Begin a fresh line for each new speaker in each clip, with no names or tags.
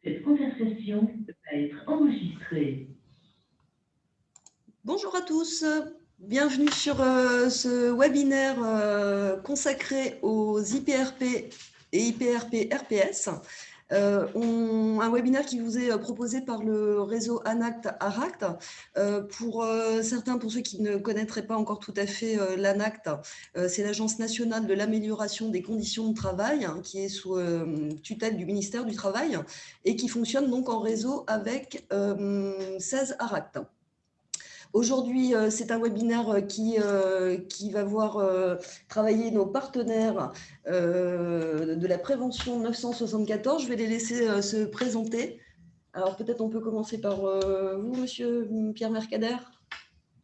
Cette conversation va être enregistrée.
Bonjour à tous, bienvenue sur ce webinaire consacré aux IPRP et IPRP RPS. Un webinaire qui vous est proposé par le réseau ANACT-ARACT. Pour certains, pour ceux qui ne connaîtraient pas encore tout à fait l'ANACT, c'est l'Agence nationale de l'amélioration des conditions de travail, qui est sous tutelle du ministère du Travail et qui fonctionne donc en réseau avec 16 ARACT. Aujourd'hui, c'est un webinaire qui va voir travailler nos partenaires de la prévention 974. Je vais les laisser se présenter. Alors peut-être on peut commencer par vous, monsieur Pierre Mercader.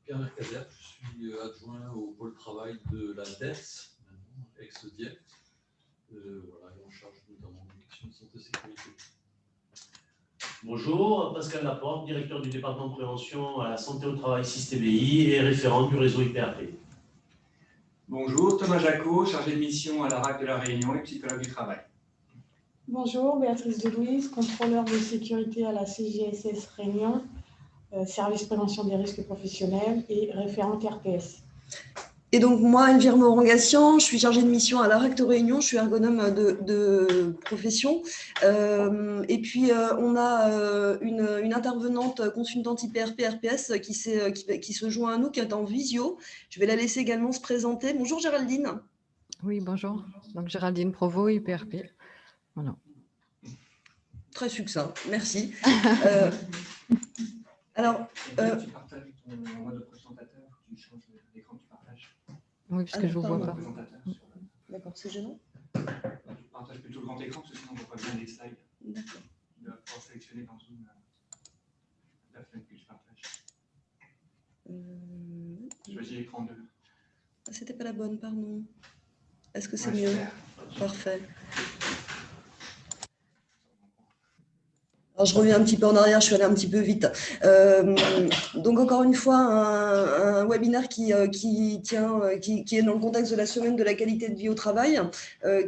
Pierre Mercader, je suis adjoint au pôle travail de la DES, ex-DIEC, voilà, et en charge notamment des questions de santé et sécurité.
Bonjour, Pascal Laporte, directeur du département de prévention à la santé au travail SIS-TBI et référent du réseau IPRP.
Bonjour, Thomas Jacot, chargé de mission à la RAC de la Réunion et psychologue du travail.
Bonjour, Béatrice Delouise, contrôleur de sécurité à la CGSS Réunion, service prévention des risques professionnels et référente RPS.
Et donc moi, Elvire Morangassian, je suis chargée de mission à l'ARACT Réunion, je suis ergonome de profession. Et puis on a une intervenante consultante IPRP RPS qui se joint à nous, qui est en visio. Je vais la laisser également se présenter. Bonjour Géraldine.
Oui, bonjour. Donc Géraldine Provost, IPRP. Voilà.
Très succinct, merci. Alors,
tu partages ton mode de présentateur, tu changes l'écran que tu partages.
Oui, parce que je ne vous vois pas.
D'accord, c'est gênant.
Tu partages plutôt le grand écran, parce que sinon on ne voit pas bien les slides.
D'accord.
Tu dois pouvoir sélectionner dans Zoom la fenêtre que tu partages. Choisis l'écran 2.
C'était pas la bonne, pardon. Est-ce que c'est
Ouais,
mieux?
super.
Parfait. Alors, je reviens un petit peu en arrière, je suis allée un petit peu vite. Donc, encore une fois, un webinaire qui est dans le contexte de la semaine de la qualité de vie au travail,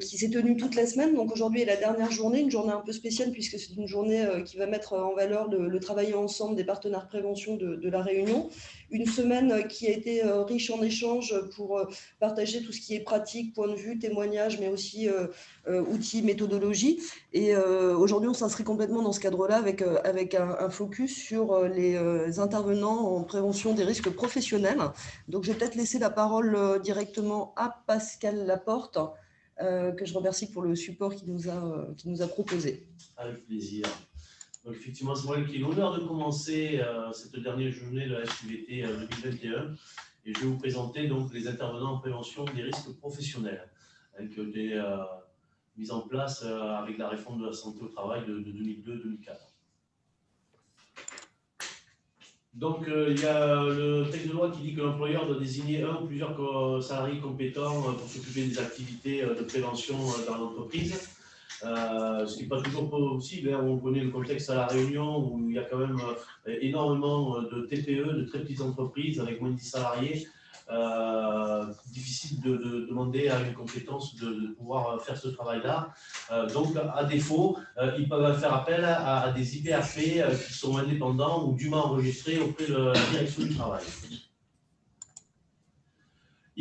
qui s'est tenu toute la semaine. Donc, aujourd'hui est la dernière journée, une journée un peu spéciale, puisque c'est une journée qui va mettre en valeur le travail ensemble des partenaires prévention de la Réunion. Une semaine qui a été riche en échanges pour partager tout ce qui est pratique, point de vue, témoignages, mais aussi outils, méthodologie. Et aujourd'hui, on s'inscrit complètement dans ce cadre-là avec un focus sur les intervenants en prévention des risques professionnels. Donc, je vais peut-être laisser la parole directement à Pascal Laporte, que je remercie pour le support qu'il nous a proposé.
Avec plaisir. Donc, effectivement, c'est moi qui ai l'honneur de commencer cette dernière journée de la SUVT 2021. Et je vais vous présenter donc les intervenants en prévention des risques professionnels qui ont été mis en place avec la réforme de la santé au travail de 2002-2004. Donc, il y a le texte de loi qui dit que l'employeur doit désigner un ou plusieurs salariés compétents pour s'occuper des activités de prévention dans l'entreprise. Ce qui n'est pas toujours possible. On connaît le contexte à La Réunion où il y a quand même énormément de TPE, de très petites entreprises avec moins de 10 salariés. Difficile de demander à une compétence de pouvoir faire ce travail-là. Donc, à défaut, ils peuvent faire appel à des IPRP qui sont indépendants ou dûment enregistrés auprès de la direction du travail.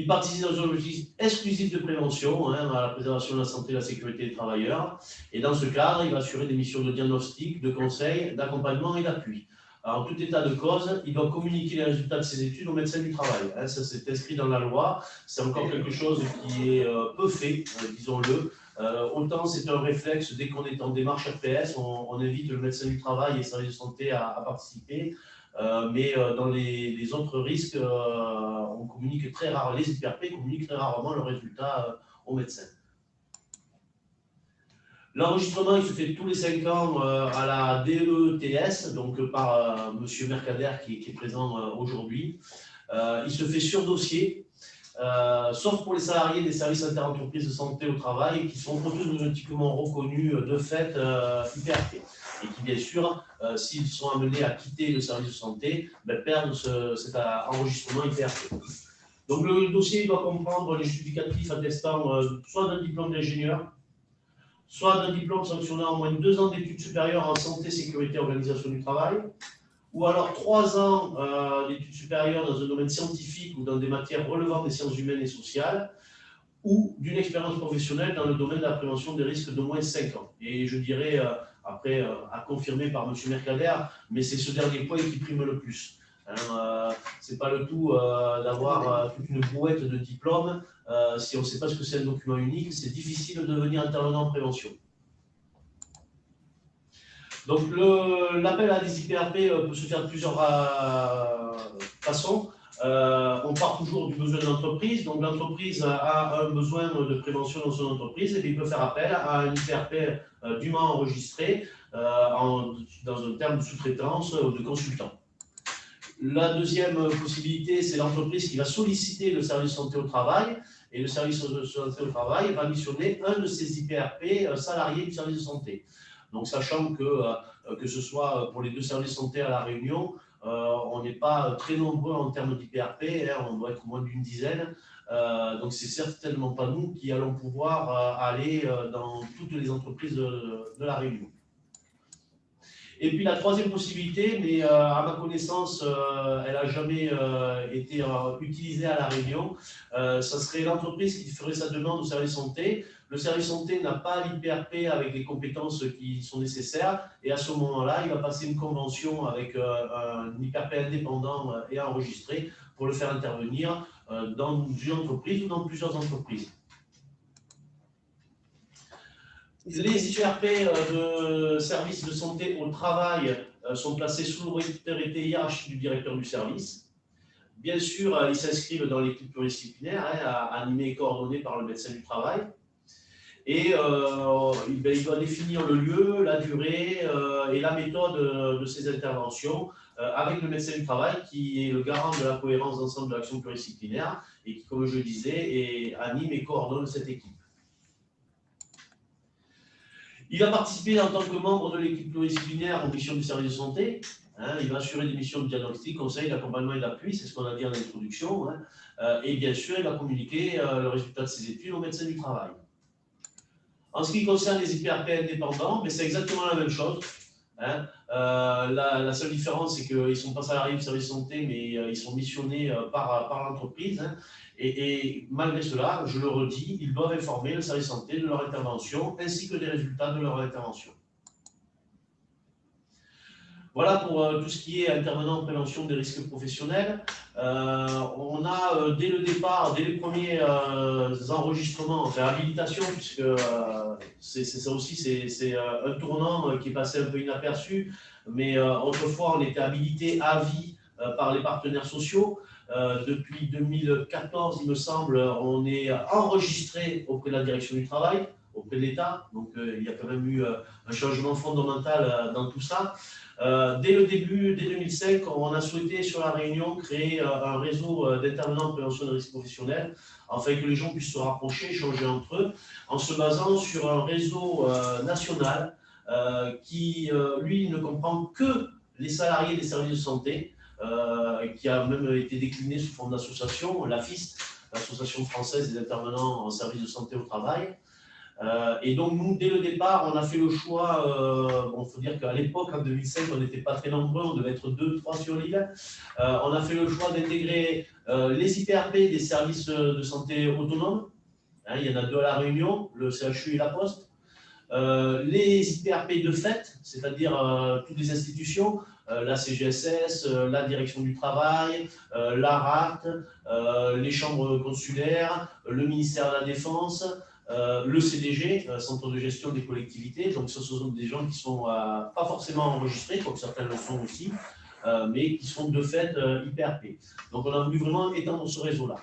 Il participe dans un objectif exclusif de prévention à la préservation de la santé et de la sécurité des travailleurs. Et dans ce cadre, il va assurer des missions de diagnostic, de conseil, d'accompagnement et d'appui. Alors, en tout état de cause, il doit communiquer les résultats de ses études au médecin du travail. Ça, c'est inscrit dans la loi. C'est encore quelque chose qui est peu fait, disons-le. Autant c'est un réflexe, dès qu'on est en démarche RPS, on invite le médecin du travail et le service de santé à participer. Mais dans les autres risques, on communique très rarement, les IPRP communiquent très rarement leurs résultats aux médecins. L'enregistrement, il se fait tous les 5 ans à la DETS, donc par M. Mercader qui est présent aujourd'hui. Il se fait sur dossier, sauf pour les salariés des services interentreprises de santé au travail qui sont automatiquement reconnus de fait IPRP. Et qui, bien sûr, s'ils sont amenés à quitter le service de santé, perdent cet enregistrement IPRP. Donc, le dossier doit comprendre les justificatifs attestant soit d'un diplôme d'ingénieur, soit d'un diplôme sanctionnant au moins 2 ans d'études supérieures en santé, sécurité, organisation du travail, ou alors 3 ans d'études supérieures dans un domaine scientifique ou dans des matières relevant des sciences humaines et sociales, ou d'une expérience professionnelle dans le domaine de la prévention des risques d'au moins 5 ans. Et je dirais, après, à confirmer par M. Mercader, mais c'est ce dernier point qui prime le plus. C'est pas le tout d'avoir toute une brouette de diplômes. Si on ne sait pas ce que c'est un document unique, c'est difficile de devenir intervenant en prévention. Donc l'appel à des IPRP peut se faire de plusieurs façons. On part toujours du besoin de l'entreprise. Donc l'entreprise a un besoin de prévention dans son entreprise et il peut faire appel à un IPRP dûment enregistré dans un terme de sous-traitance ou de consultant. La deuxième possibilité, c'est l'entreprise qui va solliciter le service santé au travail et le service de santé au travail va missionner un de ses IPRP salariés du service de santé. Donc, sachant que ce soit pour les 2 services de santé à La Réunion, on n'est pas très nombreux en termes d'IPRP, on doit être moins d'une dizaine. Donc, c'est certainement pas nous qui allons pouvoir aller dans toutes les entreprises de La Réunion. Et puis la troisième possibilité, mais à ma connaissance, elle n'a jamais été utilisée à La Réunion, ça serait l'entreprise qui ferait sa demande au service santé. Le service santé n'a pas l'IPRP avec les compétences qui sont nécessaires et à ce moment-là, il va passer une convention avec un IPRP indépendant et enregistré pour le faire intervenir dans une entreprise ou dans plusieurs entreprises. Les IPRP de services de santé au travail sont placés sous l'autorité hiérarchique du directeur du service. Bien sûr, ils s'inscrivent dans l'équipe pluridisciplinaire, animée et coordonnée par le médecin du travail. Et il doit définir le lieu, la durée et la méthode de ces interventions avec le médecin du travail qui est le garant de la cohérence d'ensemble de l'action pluridisciplinaire et qui, comme je le disais, anime et coordonne cette équipe. Il va participer en tant que membre de l'équipe pluridisciplinaire aux missions du service de santé. Il va assurer des missions de diagnostic, conseil, d'accompagnement et d'appui, c'est ce qu'on a dit en introduction. Et bien sûr, il va communiquer le résultat de ses études au médecin du travail. En ce qui concerne les IPRP indépendants, c'est exactement la même chose. La seule différence, c'est qu'ils ne sont pas salariés du service de santé, mais ils sont missionnés par l'entreprise. Et malgré cela, je le redis, ils doivent informer le service de santé de leur intervention ainsi que des résultats de leur intervention. Voilà pour tout ce qui est intervenant en prévention des risques professionnels. On a dès le départ, dès les premiers enregistrements, enfin habilitation, puisque ça aussi c'est un tournant qui est passé un peu inaperçu, mais autrefois on était habilité à vie par les partenaires sociaux. Depuis 2014, il me semble, on est enregistré auprès de la direction du travail, auprès de l'État. Donc, il y a quand même eu un changement fondamental dans tout ça. Dès le début, dès 2005, on a souhaité sur La Réunion créer un réseau d'intervenants en prévention des risques professionnels, afin que les gens puissent se rapprocher, échanger entre eux, en se basant sur un réseau national qui, lui, ne comprend que les salariés des services de santé, qui a même été décliné sous forme d'association, l'AFIST, l'Association française des intervenants en service de santé au travail. Et donc, nous, dès le départ, on a fait le choix, il faut dire qu'à l'époque, en 2005, on n'était pas très nombreux, on devait être 2-3 sur l'île. On a fait le choix d'intégrer les IPRP des services de santé autonomes. Il y en a 2 à La Réunion, le CHU et la Poste. Les IPRP de fait, c'est-à-dire toutes les institutions, la CGSS, la direction du travail, l'ARAT, les chambres consulaires, le ministère de la Défense, le CDG, Centre de gestion des collectivités. Donc, ce sont des gens qui ne sont pas forcément enregistrés, comme certains le sont aussi, mais qui sont de fait IPRP. Donc, on a voulu vraiment étendre ce réseau-là.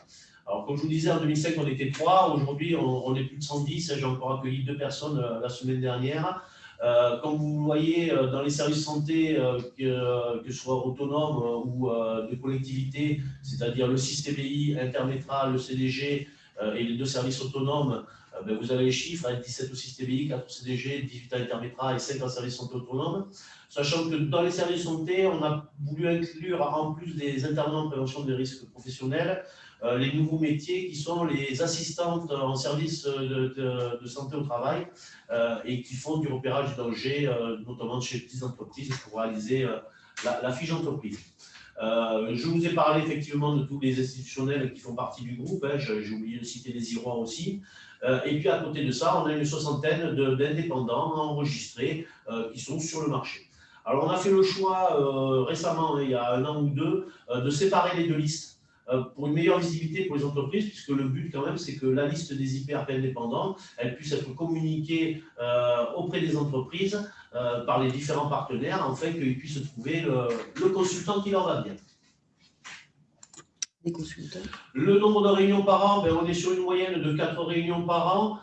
Alors, comme je vous disais, en 2005, on était 3. Aujourd'hui, on est plus de 110. J'ai encore accueilli 2 personnes la semaine dernière. Comme vous voyez, dans les services de santé, que ce soit autonomes ou de collectivités, c'est-à-dire le CISTBI, Intermétra, le CDG et les 2 services autonomes, vous avez les chiffres, avec 17 au 6 TBI, 4 au CDG, 18 à l'intermétrat et 5 en service santé autonome. Sachant que dans les services santé, on a voulu inclure, en plus des intervenants en prévention des risques professionnels, les nouveaux métiers qui sont les assistantes en service de santé au travail et qui font du repérage du danger, notamment chez les petites entreprises, pour réaliser la fiche d'entreprise. Je vous ai parlé effectivement de tous les institutionnels qui font partie du groupe, hein, j'ai oublié de citer les Irois aussi. Et puis à côté de ça, on a une soixantaine d'indépendants enregistrés qui sont sur le marché. Alors on a fait le choix récemment, il y a 1 an ou 2, de séparer les deux listes pour une meilleure visibilité pour les entreprises, puisque le but quand même c'est que la liste des IPRP indépendants, elle puisse être communiquée auprès des entreprises par les différents partenaires, afin qu'ils puissent trouver le consultant qui leur va bien.
Les consultants.
Le nombre de réunions par an, on est sur une moyenne de 4 réunions par an.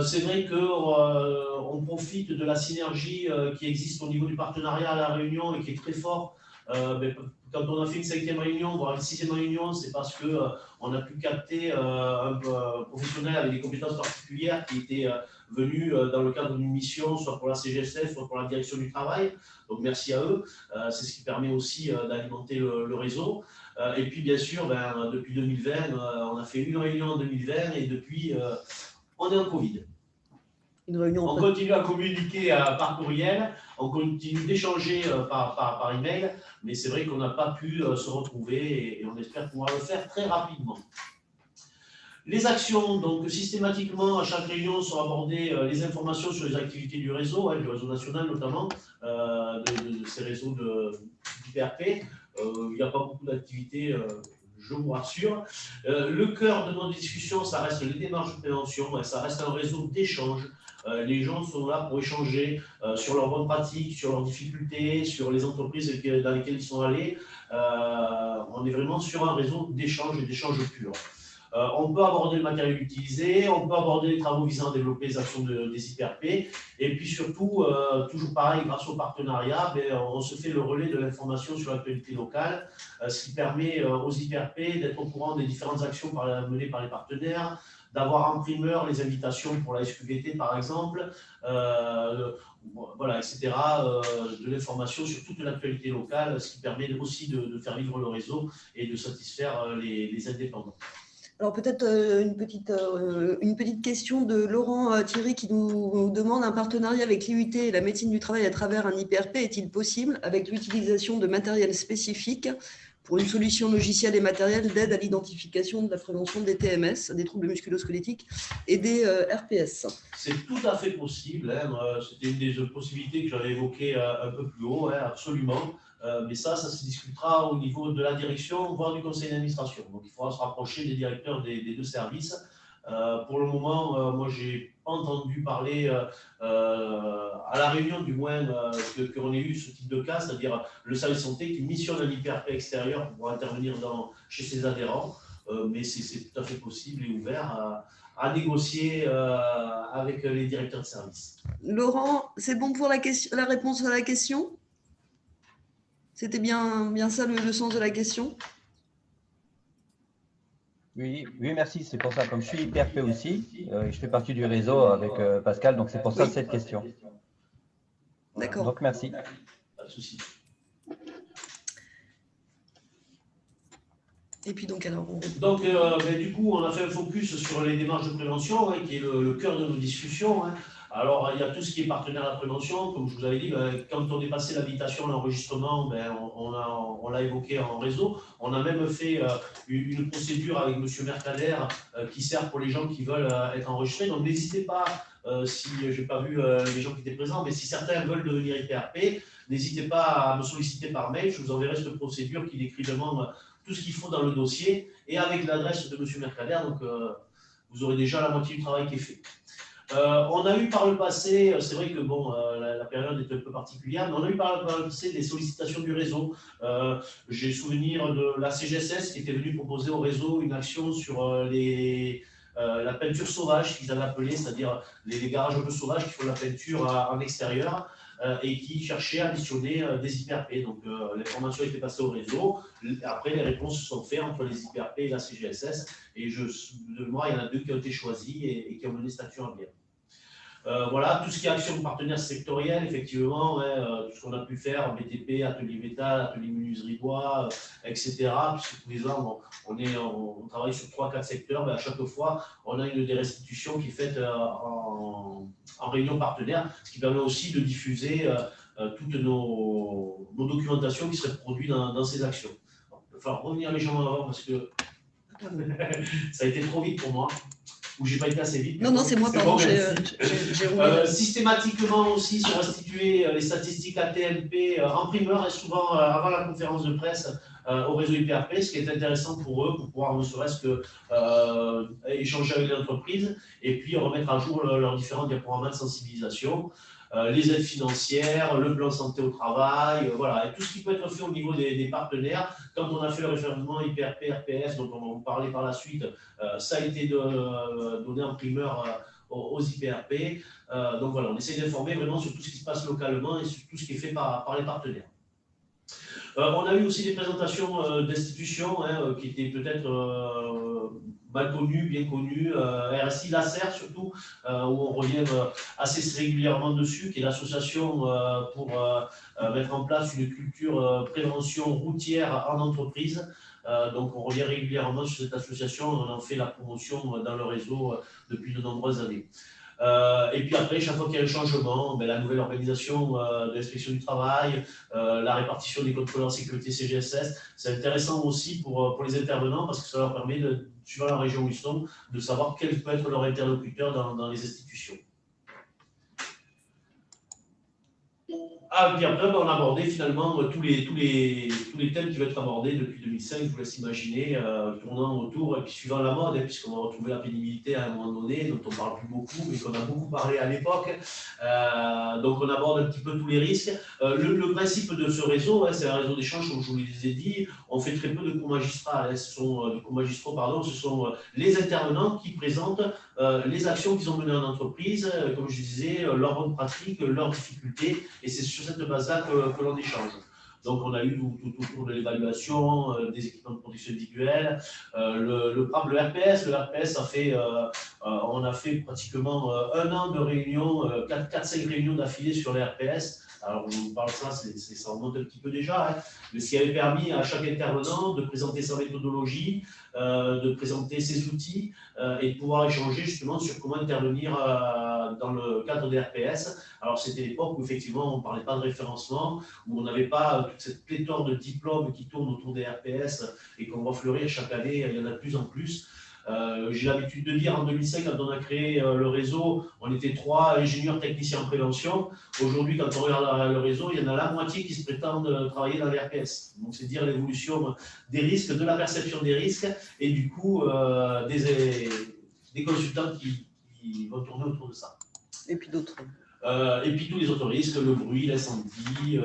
C'est vrai qu'on profite de la synergie qui existe au niveau du partenariat à La Réunion et qui est très fort. Quand on a fait une 5e réunion, voire une 6e réunion, c'est parce qu'on a pu capter un professionnel avec des compétences particulières qui était venu dans le cadre d'une mission, soit pour la CGSF, soit pour la direction du travail. Donc merci à eux. C'est ce qui permet aussi d'alimenter le réseau. Et puis bien sûr, depuis 2020, on a fait une réunion en 2020 et depuis, on est en Covid. On continue à communiquer par courriel, on continue d'échanger par email, mais c'est vrai qu'on n'a pas pu se retrouver et on espère pouvoir le faire très rapidement. Les actions, donc systématiquement à chaque réunion sont abordées les informations sur les activités du réseau national notamment, de ces réseaux d'IPRP. Il n'y a pas beaucoup d'activités, je vous rassure. Le cœur de nos discussions, ça reste les démarches de prévention, ça reste un réseau d'échange. Les gens sont là pour échanger sur leurs bonnes pratiques, sur leurs difficultés, sur les entreprises dans lesquelles ils sont allés. On est vraiment sur un réseau d'échange et d'échange pur. On peut aborder le matériel utilisé, on peut aborder les travaux visant à développer les actions des IPRP. Et puis surtout, toujours pareil, grâce au partenariat, on se fait le relais de l'information sur l'actualité locale, ce qui permet aux IPRP d'être au courant des différentes actions menées par les partenaires, d'avoir en primeur les invitations pour la SQVT par exemple, voilà, etc., de l'information sur toute l'actualité locale, ce qui permet aussi de faire vivre le réseau et de satisfaire les indépendants.
Alors peut-être une petite question de Laurent Thierry qui nous demande: un partenariat avec l'IUT et la médecine du travail à travers un IPRP est-il possible avec l'utilisation de matériel spécifique pour une solution logicielle et matérielle d'aide à l'identification de la prévention des TMS, des troubles musculo-squelettiques et des RPS?
C'est tout à fait possible. C'était une des possibilités que j'avais évoquées un peu plus haut, absolument. Mais ça se discutera au niveau de la direction, voire du conseil d'administration. Donc, il faudra se rapprocher des directeurs des deux services. Pour le moment, moi, je n'ai pas entendu parler, à la réunion du moins, qu'on ait eu ce type de cas, c'est-à-dire le service santé qui missionne un IPRP extérieur pour intervenir chez ses adhérents. Mais c'est tout à fait possible et ouvert à négocier avec les directeurs de service.
Laurent, c'est bon pour la réponse à la question? C'était bien ça le sens de la question?
Oui, merci. C'est pour ça, comme je suis IPRP aussi, je fais partie du réseau avec Pascal, donc c'est pour ça cette question.
D'accord.
Donc merci.
Pas de souci.
Et puis donc alors.
Donc du coup, on a fait un focus sur les démarches de prévention, qui est le cœur de nos discussions. Alors, il y a tout ce qui est partenaire à la prévention. Comme je vous avais dit, quand on est passé l'habilitation à l'enregistrement, on l'a évoqué en réseau. On a même fait une procédure avec M. Mercader qui sert pour les gens qui veulent être enregistrés. Donc, n'hésitez pas, si je n'ai pas vu les gens qui étaient présents, mais si certains veulent devenir IPRP, n'hésitez pas à me solliciter par mail. Je vous enverrai cette procédure qui décrit vraiment tout ce qu'il faut dans le dossier et avec l'adresse de M. Mercader. Donc, vous aurez déjà la moitié du travail qui est fait. On a eu par le passé, c'est vrai que la période est un peu particulière, mais on a eu par le passé des sollicitations du réseau. J'ai souvenir de la CGSS qui était venue proposer au réseau une action sur les la peinture sauvage qu'ils avaient appelé, c'est-à-dire les garages un peu sauvages qui font la peinture en extérieur et qui cherchaient à additionner des IPRP. Donc l'information a été passée au réseau. Après, les réponses se sont faites entre les IPRP et la CGSS. Et de mémoire, il y en a 2 qui ont été choisis et qui ont mené cette action à bien. Voilà, tout ce qui est action de partenaires sectoriels, effectivement, tout ce qu'on a pu faire, BTP, Atelier Métal, Atelier Menuiserie Bois, etc. Puisque tous les ans, on travaille sur 3-4 secteurs, mais à chaque fois, on a une des restitutions qui est faite en réunion partenaire, ce qui permet aussi de diffuser toutes nos documentations qui seraient produites dans ces actions. Il va falloir revenir légèrement avant parce que ça a été trop vite pour moi. Ou j'ai pas été assez vite.
Non, c'est moi, pardon, j'ai roulé.
Systématiquement aussi sont restituées les statistiques ATMP en primeur et souvent avant la conférence de presse au réseau IPRP, ce qui est intéressant pour eux, pour pouvoir ne serait-ce que échanger avec l'entreprise et puis remettre à jour leurs différents diaporamas de sensibilisation. Les aides financières, le plan santé au travail, voilà, et tout ce qui peut être fait au niveau des partenaires. Quand on a fait le référencement IPRP, RPS, dont on va vous parler par la suite, ça a été donné en primeur aux IPRP. Donc voilà, on essaie d'informer vraiment sur tout ce qui se passe localement et sur tout ce qui est fait par les partenaires. On a eu aussi des présentations d'institutions qui étaient peut-être mal connues, bien connues, RSI, l'ACER surtout, où on revient assez régulièrement dessus, qui est l'association pour mettre en place une culture prévention routière en entreprise. Donc on revient régulièrement sur cette association, on en fait la promotion dans le réseau depuis de nombreuses années. Et puis après, chaque fois qu'il y a un changement, la nouvelle organisation de l'inspection du travail, la répartition des contrôleurs sécurité CGSS, c'est intéressant aussi pour les intervenants parce que ça leur permet, suivant la région où ils sont, de savoir quel peut être leur interlocuteur dans les institutions. Ah, puis après, on a abordé finalement tous les thèmes qui vont être abordés depuis 2005, je vous laisse imaginer, tournant autour, et puis suivant la mode, puisqu'on va retrouver la pénibilité à un moment donné, dont on ne parle plus beaucoup, mais qu'on a beaucoup parlé à l'époque. Donc on aborde un petit peu tous les risques. Le principe de ce réseau, c'est un réseau d'échange, comme je vous l'ai dit, on fait très peu de co-magistrats, ce sont les intervenants qui présentent les actions qu'ils ont menées en entreprise, comme je disais, leurs bonnes pratiques, leurs difficultés, et c'est sur cette base-là que l'on échange. Donc, on a eu tout autour de l'évaluation des équipements de protection individuelle, le RPS on a fait pratiquement 1 an de réunions, 4-5 réunions d'affilée sur les RPS. Alors, je vous parle de ça, ça remonte un petit peu déjà, mais ce qui avait permis à chaque intervenant de présenter sa méthodologie, de présenter ses outils et de pouvoir échanger justement sur comment intervenir dans le cadre des RPS. Alors, c'était l'époque où effectivement, on ne parlait pas de référencement, où on n'avait pas toute cette pléthore de diplômes qui tournent autour des RPS et qu'on voit fleurir chaque année, il y en a de plus en plus. J'ai l'habitude de dire, en 2005, quand on a créé le réseau, on était 3 ingénieurs techniciens en prévention. Aujourd'hui, quand on regarde le réseau, il y en a la moitié qui se prétendent travailler dans les RPS. Donc, c'est dire l'évolution des risques, de la perception des risques, et du coup, des consultants qui vont tourner autour de ça.
Et puis d'autres.
Et puis tous les autres risques, le bruit, l'incendie,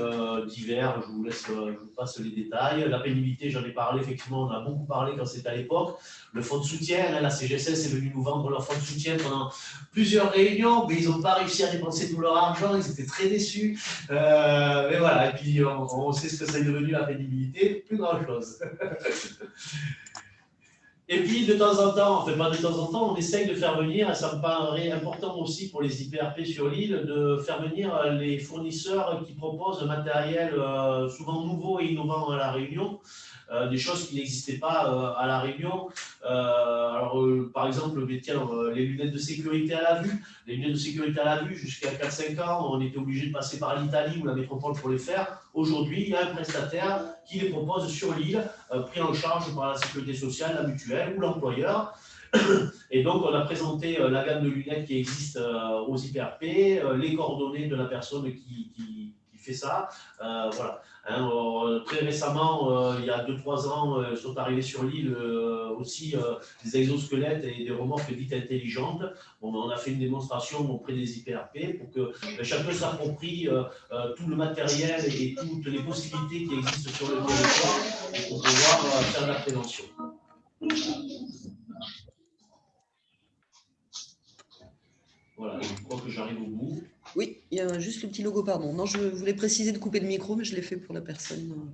divers, je vous passe les détails. La pénibilité, j'en ai parlé, effectivement, on a beaucoup parlé quand c'était à l'époque. Le fonds de soutien, la CGSS est venue nous vendre leur fonds de soutien pendant plusieurs réunions, mais ils n'ont pas réussi à dépenser tout leur argent, ils étaient très déçus. Mais voilà, et puis on sait ce que c'est devenu la pénibilité, plus grand-chose. Et puis, de temps en temps, enfin pas de temps en temps, on essaye de faire venir, et ça me paraît important aussi pour les IPRP sur l'île, de faire venir les fournisseurs qui proposent un matériel souvent nouveau et innovant à La Réunion, des choses qui n'existaient pas à La Réunion. Par exemple, les lunettes de sécurité à la vue. Les lunettes de sécurité à la vue, jusqu'à 4-5 ans, on était obligé de passer par l'Italie ou la métropole pour les faire. Aujourd'hui, il y a un prestataire qui les propose sur l'île, pris en charge par la sécurité sociale, la mutuelle ou l'employeur. Et donc, on a présenté la gamme de lunettes qui existe aux IPRP, les coordonnées de la personne qui fait ça. Voilà. Très récemment, il y a 2-3 ans, sont arrivés sur l'île aussi des exosquelettes et des remorques dites intelligentes. Bon, on a fait une démonstration auprès des IPRP pour que chacun s'approprie tout le matériel et toutes les possibilités qui existent sur le territoire pour pouvoir faire de la prévention. Voilà, je crois que j'arrive au bout.
Oui, il y a juste le petit logo, pardon. Non, je voulais préciser de couper le micro, mais je l'ai fait pour la personne.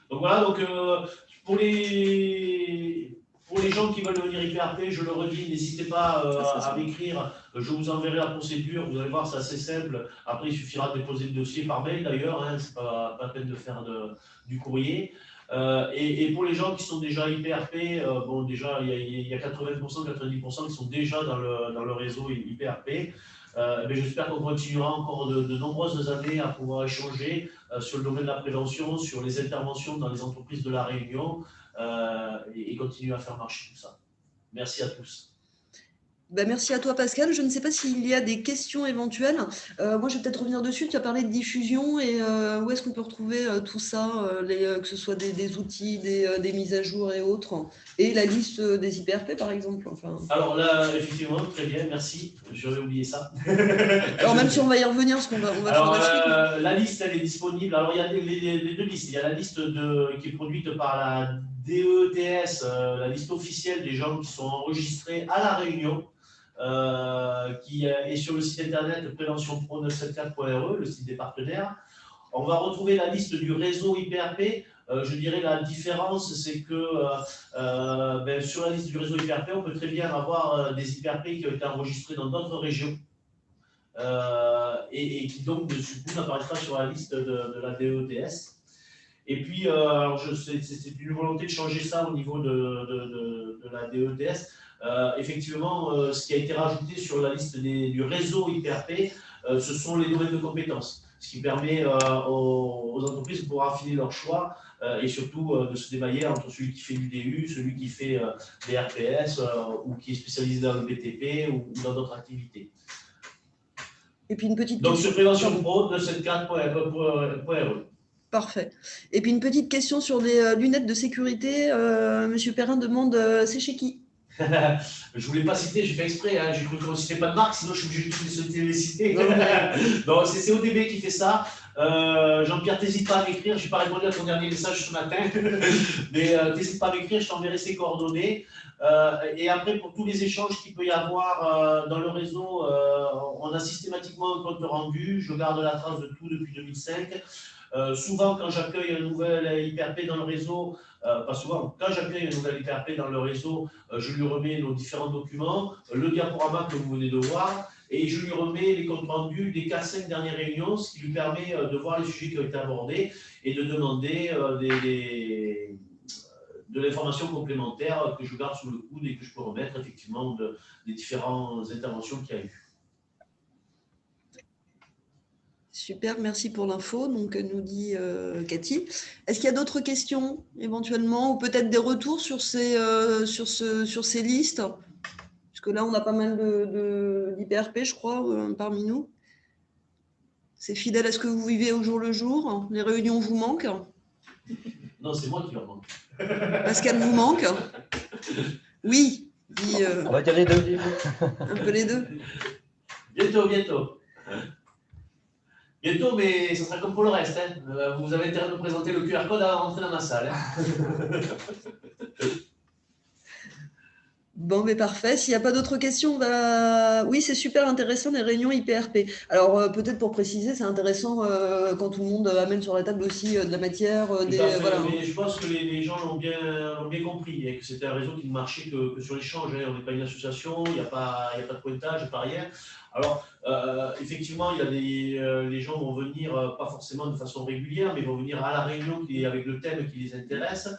Donc voilà, donc, pour les gens qui veulent devenir IPRP, je le redis, n'hésitez pas à m'écrire. Je vous enverrai la procédure. Vous allez voir, c'est assez simple. Après, il suffira de déposer le dossier par mail d'ailleurs. Hein, c'est pas la peine de faire du courrier. Et pour les gens qui sont déjà IPRP, bon, déjà, il y a 80%, 90% qui sont déjà dans le réseau IPRP. J'espère qu'on continuera encore de nombreuses années à pouvoir échanger sur le domaine de la prévention, sur les interventions dans les entreprises de La Réunion et continuer à faire marcher tout ça. Merci à tous.
Ben, merci à toi, Pascal. Je ne sais pas s'il y a des questions éventuelles. Moi, je vais peut-être revenir dessus. Tu as parlé de diffusion et où est-ce qu'on peut retrouver tout ça, que ce soit des outils, des mises à jour et autres, et la liste des IPRP, par exemple. Enfin...
Alors là, effectivement, très bien, merci. J'avais oublié ça.
Alors, même si on va y revenir, parce qu'on va faire la suite.
La liste, elle est disponible. Alors, il y a les deux listes. Il y a la liste qui est produite par la DETS, la liste officielle des gens qui sont enregistrés à La Réunion. Qui est sur le site internet préventionpro974.re, le site des partenaires. On va retrouver la liste du réseau IPRP. Je dirais la différence, c'est que sur la liste du réseau IPRP, on peut très bien avoir des IPRP qui ont été enregistrés dans d'autres régions et qui donc du coup n'apparaîtra sur la liste de la DETS. Et puis, c'est une volonté de changer ça au niveau de la DETS. Effectivement, ce qui a été rajouté sur la liste du réseau IPRP, ce sont les domaines de compétences, ce qui permet aux entreprises de pouvoir affiner leur choix et surtout de se démailler entre celui qui fait du DU, celui qui fait des RPS ou qui est spécialisé dans le BTP ou dans d'autres activités.
Et puis une petite
donc sur préventionpro974.re.
Parfait. Et puis une petite question sur les lunettes de sécurité. Monsieur Perrin demande, c'est chez qui?
Je ne voulais pas citer, j'ai fait exprès, hein, j'ai cru qu'on ne citait pas de marque, sinon je suis obligé de les citer. Donc c'est ODB qui fait ça. Jean-Pierre, n'hésite pas à m'écrire, je n'ai pas répondu à ton dernier message ce matin, mais n'hésite pas à m'écrire, je t'enverrai ses coordonnées. Et après, pour tous les échanges qu'il peut y avoir dans le réseau, on a systématiquement un compte rendu, je garde la trace de tout depuis 2005. Souvent, quand j'accueille un nouvel IPRP dans le réseau, pas souvent, quand j'accueille un nouvel IPRP dans le réseau, je lui remets nos différents documents, le diaporama que vous venez de voir, et je lui remets les comptes rendus des 4-5 dernières réunions, ce qui lui permet de voir les sujets qui ont été abordés et de demander de l'information complémentaire que je garde sous le coude et que je peux remettre effectivement des différentes interventions qu'il y a eu.
Super, merci pour l'info, donc nous dit Cathy. Est-ce qu'il y a d'autres questions éventuellement ou peut-être des retours sur ces listes? Parce que là, on a pas mal d'IPRP, je crois, parmi nous. C'est fidèle à ce que vous vivez au jour le jour? Les réunions vous manquent?
Non, c'est moi qui leur manque.
Pascal vous manque? Oui. Dit,
on va dire les deux.
Un peu les deux.
Bientôt. Bientôt, mais ça sera comme pour le reste. Hein. Vous avez intérêt de me présenter le QR code à rentrer dans ma salle. Hein.
Bon, mais parfait. S'il n'y a pas d'autres questions, oui, c'est super intéressant les réunions IPRP. Alors, peut-être pour préciser, c'est intéressant quand tout le monde amène sur la table aussi de la matière.
Voilà. Mais je pense que les gens l'ont bien compris et que c'était un réseau qui ne marchait que sur l'échange. Hein. On n'est pas une association, il n'y a pas de pointage, pas rien. Alors, effectivement, il y a les gens vont venir, pas forcément de façon régulière, mais vont venir à la réunion avec le thème qui les intéresse.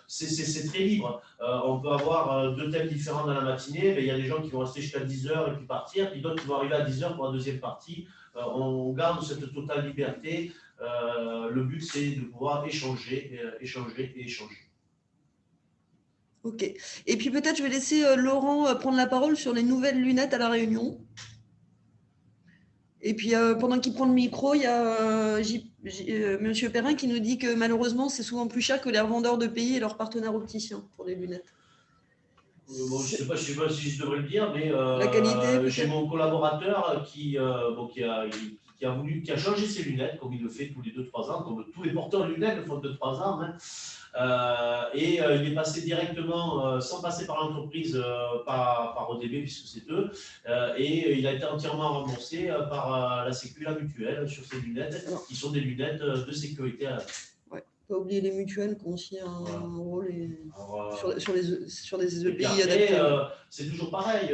C'est très libre. On peut avoir 2 thèmes différents dans la matinée. Mais il y a des gens qui vont rester jusqu'à 10h et puis partir, puis d'autres qui vont arriver à 10h pour la deuxième partie. On garde cette totale liberté. Le but, c'est de pouvoir échanger.
Ok. Et puis peut-être je vais laisser Laurent prendre la parole sur les nouvelles lunettes à La Réunion. Et puis pendant qu'il prend le micro, il y a Monsieur Perrin qui nous dit que malheureusement, c'est souvent plus cher que les revendeurs de pays et leurs partenaires opticiens pour les lunettes.
Bon, je ne sais pas si je devrais le dire, mais
La qualité,
j'ai
peut-être.
mon collaborateur qui a changé ses lunettes, comme il le fait tous les 2-3 ans, comme tous les porteurs de lunettes le font 2-3 ans. Hein. Il est passé directement, sans passer par l'entreprise, par ODB, puisque c'est eux, et il a été entièrement remboursé par la Sécu, la mutuelle, sur ces lunettes, qui sont des lunettes de sécurité à la vie.
Pas oublier les mutuelles qui ont aussi un rôle sur les
et puis
EPI
après,
adaptés.
c'est toujours pareil,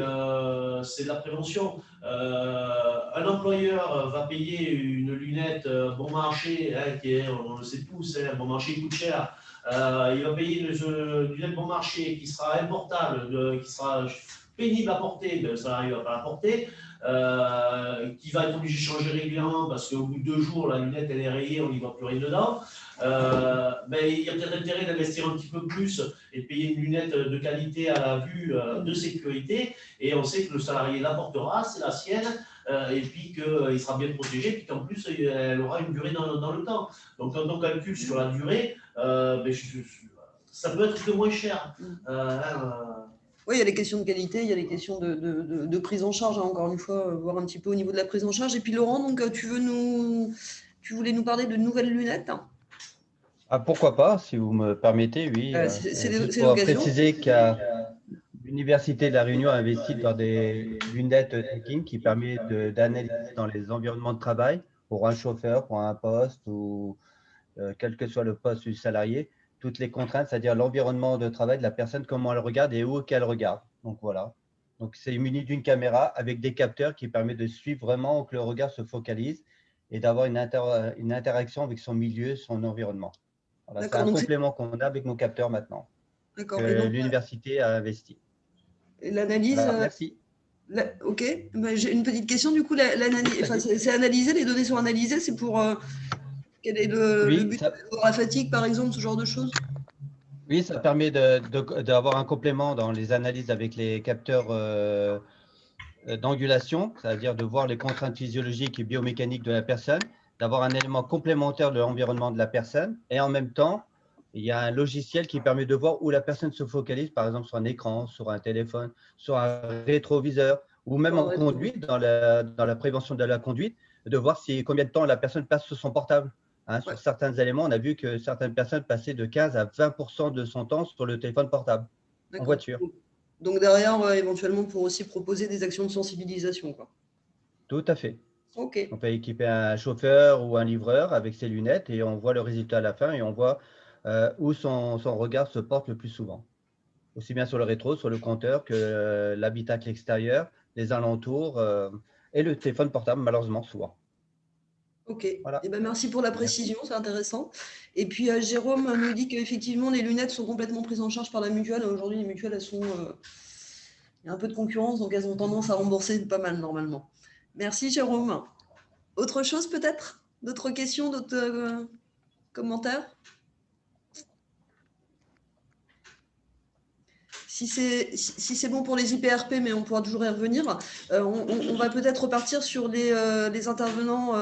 c'est de la prévention. Un employeur va payer une lunette bon marché, hein, on le sait tous, hein, bon marché coûte cher. Il va payer une lunette bon marché qui sera importable, qui sera pénible à porter, le salarié ne va pas la porter, qui va être obligé de changer régulièrement parce qu'au bout de 2 jours, la lunette elle est rayée, on n'y voit plus rien dedans. Il y a peut-être intérêt d'investir un petit peu plus et de payer une lunette de qualité à la vue de sécurité. Et on sait que le salarié la portera, c'est la sienne, et puis qu'il sera bien protégé, puis qu'en plus, elle aura une durée dans le temps. Donc, quand on calcule sur la durée, ça peut être que moins cher.
Oui, il y a les questions de qualité, il y a les questions de prise en charge, hein, encore une fois, voir un petit peu au niveau de la prise en charge. Et puis Laurent, donc, tu voulais nous parler de nouvelles lunettes, hein.
Ah, pourquoi pas, si vous me permettez, oui.
C'est
Juste pour
l'occasion.
préciser qu'à l'Université de La Réunion a investi dans des lunettes tracking qui permet d'analyser dans les environnements de travail pour un chauffeur, pour un poste ou quel que soit le poste du salarié, toutes les contraintes, c'est-à-dire l'environnement de travail de la personne, comment elle regarde et où qu'elle regarde. Donc voilà. Donc c'est muni d'une caméra avec des capteurs qui permettent de suivre vraiment que le regard se focalise et d'avoir une interaction avec son milieu, son environnement. Voilà, c'est un complément qu'on a avec nos capteurs maintenant.
D'accord.
Que l'université a investi.
L'analyse.
Voilà, merci.
Ok. J'ai une petite question. Du coup, c'est analysé, les données sont analysées. C'est pour quel est le but de la fatigue, par exemple, ce genre de choses?
Oui, ça permet d'avoir un complément dans les analyses avec les capteurs d'angulation, c'est-à-dire de voir les contraintes physiologiques et biomécaniques de la personne, d'avoir un élément complémentaire de l'environnement de la personne, et en même temps, il y a un logiciel qui permet de voir où la personne se focalise, par exemple sur un écran, sur un téléphone, sur un rétroviseur, ou même en conduite, dans la prévention de la conduite, de voir combien de temps la personne passe sur son portable. Hein, sur certains éléments, on a vu que certaines personnes passaient de 15 à 20% de son temps sur le téléphone portable, en voiture.
Donc derrière, éventuellement, pour aussi proposer des actions de sensibilisation, quoi.
Tout à fait.
Okay.
On peut équiper un chauffeur ou un livreur avec ses lunettes et on voit le résultat à la fin et on voit où son regard se porte le plus souvent. Aussi bien sur le rétro, sur le compteur que l'habitacle extérieur, les alentours et le téléphone portable, malheureusement, souvent.
Ok, voilà. Merci pour la précision, c'est intéressant. Et puis Jérôme nous dit qu'effectivement les lunettes sont complètement prises en charge par la mutuelle. Aujourd'hui, les mutuelles, elles sont, il y a un peu de concurrence, donc elles ont tendance à rembourser pas mal normalement. Merci Jérôme. Autre chose peut-être? D'autres questions, d'autres commentaires? Si c'est bon pour les IPRP, mais on pourra toujours y revenir, on va peut-être repartir sur les intervenants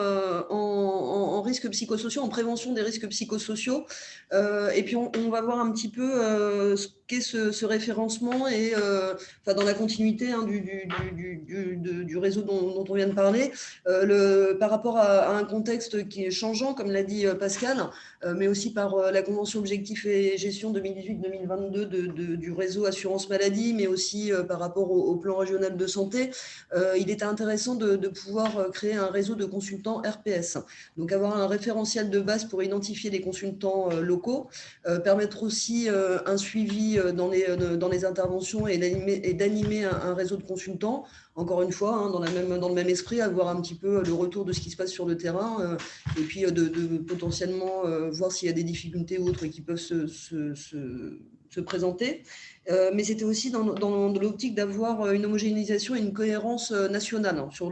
en risques psychosociaux, en prévention des risques psychosociaux. Et puis, on va voir un petit peu ce qu'est ce référencement et dans la continuité du réseau dont on vient de parler, par rapport à un contexte qui est changeant, comme l'a dit Pascal, mais aussi par la Convention Objectifs et Gestion 2018-2022 du réseau Assurance Maladie, mais aussi par rapport au plan régional de santé. Il était intéressant de pouvoir créer un réseau de consultants RPS. Donc avoir un référentiel de base pour identifier les consultants locaux, permettre aussi un suivi dans les interventions et d'animer un réseau de consultants. Encore une fois, hein, dans le même esprit, avoir un petit peu le retour de ce qui se passe sur le terrain et puis de potentiellement voir s'il y a des difficultés ou autres qui peuvent se présenter. Mais c'était aussi dans l'optique d'avoir une homogénéisation et une cohérence nationale hein, sur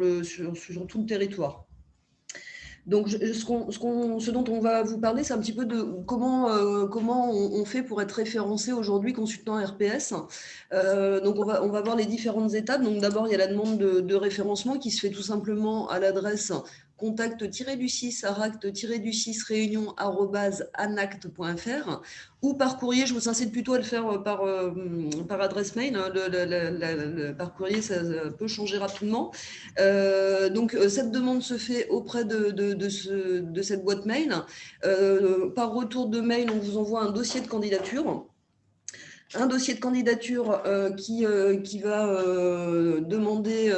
tout le territoire. Donc, ce dont on va vous parler, c'est un petit peu de comment on fait pour être référencé aujourd'hui consultant RPS. Donc, on va voir les différentes étapes. Donc, d'abord, il y a la demande de référencement qui se fait tout simplement à l'adresse contact-du6aract-réunion@anact.fr ou par courrier. Je vous incite plutôt à le faire par adresse mail. Par courrier, ça peut changer rapidement. Donc, cette demande se fait auprès de cette boîte mail. Par retour de mail, on vous envoie un dossier de candidature. Un dossier de candidature qui va demander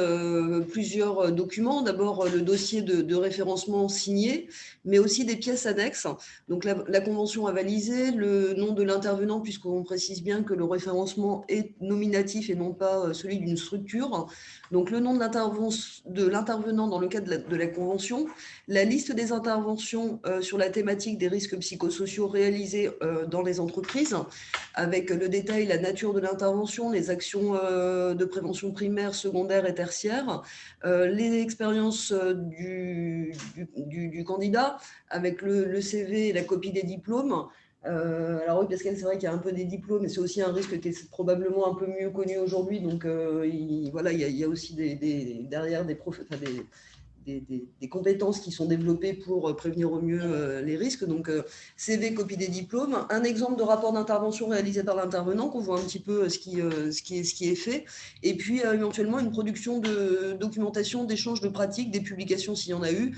plusieurs documents. D'abord, le dossier de référencement signé, mais aussi des pièces annexes. Donc, la convention avalisée, le nom de l'intervenant, puisqu'on précise bien que le référencement est nominatif et non pas celui d'une structure. Donc, le nom de l'intervenant dans le cadre de la convention, la liste des interventions sur la thématique des risques psychosociaux réalisés dans les entreprises, avec le détail, la nature de l'intervention, les actions de prévention primaire, secondaire et tertiaire, les expériences du candidat, avec le CV et la copie des diplômes. Alors oui, parce que c'est vrai qu'il y a un peu des diplômes, mais c'est aussi un risque qui est probablement un peu mieux connu aujourd'hui. Donc il y a aussi derrière des compétences qui sont développées pour prévenir au mieux les risques. Donc, CV, copie des diplômes, un exemple de rapport d'intervention réalisé par l'intervenant, qu'on voit un petit peu ce qui est fait, et puis éventuellement une production de documentation, d'échange de pratiques, des publications s'il y en a eu,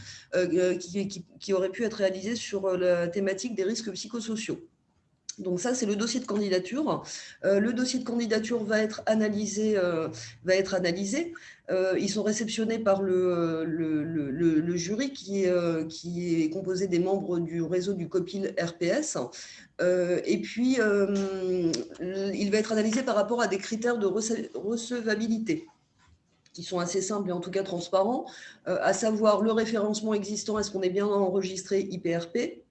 qui auraient pu être réalisées sur la thématique des risques psychosociaux. Donc ça, c'est le dossier de candidature. Le dossier de candidature va être analysé. Ils sont réceptionnés par le jury qui est composé des membres du réseau du COPIL RPS. Et puis, il va être analysé par rapport à des critères de recevabilité qui sont assez simples et en tout cas transparents, à savoir le référencement existant, est-ce qu'on est bien enregistré IPRP ?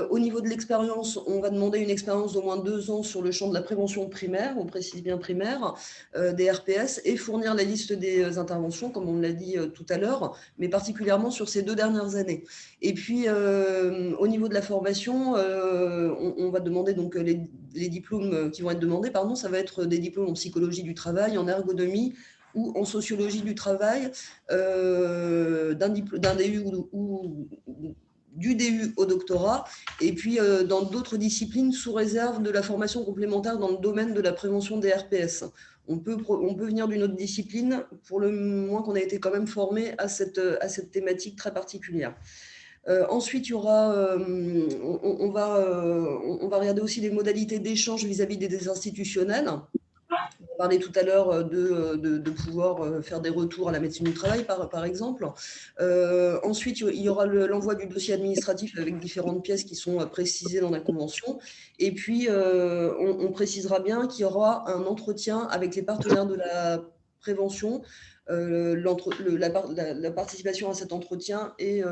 Au niveau de l'expérience, on va demander une expérience d'au moins 2 ans sur le champ de la prévention primaire, on précise bien primaire, des RPS, et fournir la liste des interventions, comme on l'a dit tout à l'heure, mais particulièrement sur ces 2 dernières années. Et puis, au niveau de la formation, on va demander donc les diplômes qui vont être demandés, ça va être des diplômes en psychologie du travail, en ergonomie, ou en sociologie du travail, d'un DU ou du DU au doctorat, et puis dans d'autres disciplines sous réserve de la formation complémentaire dans le domaine de la prévention des RPS. On peut venir d'une autre discipline, pour le moins qu'on a été quand même formé à cette thématique très particulière. Ensuite, il y aura, on va regarder aussi les modalités d'échange vis-à-vis des institutionnels. On parlait tout à l'heure de pouvoir faire des retours à la médecine du travail, par exemple. Ensuite, il y aura l'envoi du dossier administratif avec différentes pièces qui sont précisées dans la convention. Et puis, on précisera bien qu'il y aura un entretien avec les partenaires de la prévention. La participation à cet entretien est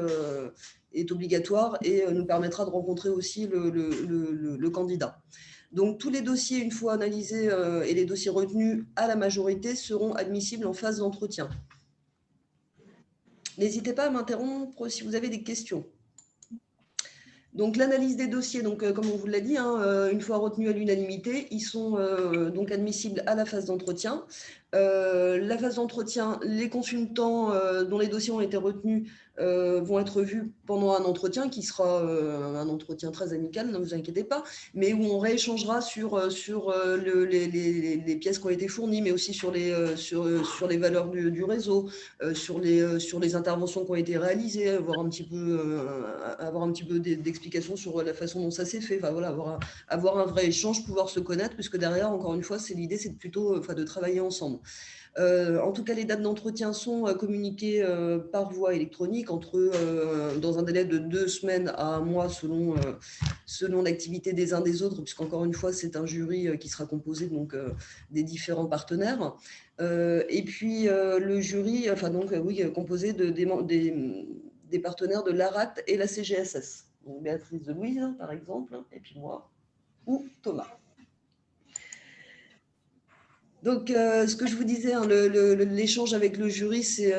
obligatoire et nous permettra de rencontrer aussi le candidat. Donc, tous les dossiers, une fois analysés et les dossiers retenus à la majorité, seront admissibles en phase d'entretien. N'hésitez pas à m'interrompre si vous avez des questions. Donc, l'analyse des dossiers, comme on vous l'a dit, une fois retenus à l'unanimité, ils sont donc admissibles à la phase d'entretien. La phase d'entretien, les consultants dont les dossiers ont été retenus vont être vus pendant un entretien qui sera un entretien très amical, ne vous inquiétez pas, mais où on rééchangera sur les pièces qui ont été fournies, mais aussi sur les valeurs du réseau, sur les interventions qui ont été réalisées, avoir un petit peu d'explications sur la façon dont ça s'est fait, avoir un vrai échange, pouvoir se connaître, puisque derrière, encore une fois, l'idée, c'est plutôt de travailler ensemble. En tout cas, les dates d'entretien sont communiquées par voie électronique dans un délai de 2 semaines à 1 mois selon l'activité des uns des autres, puisqu'encore une fois, c'est un jury qui sera composé des différents partenaires. Et puis, le jury, composé des partenaires de l'ARACT et la CGSS. Donc, Béatrice de Louise, par exemple, et puis moi, ou Thomas. Donc, ce que je vous disais, hein, l'échange avec le jury, c'est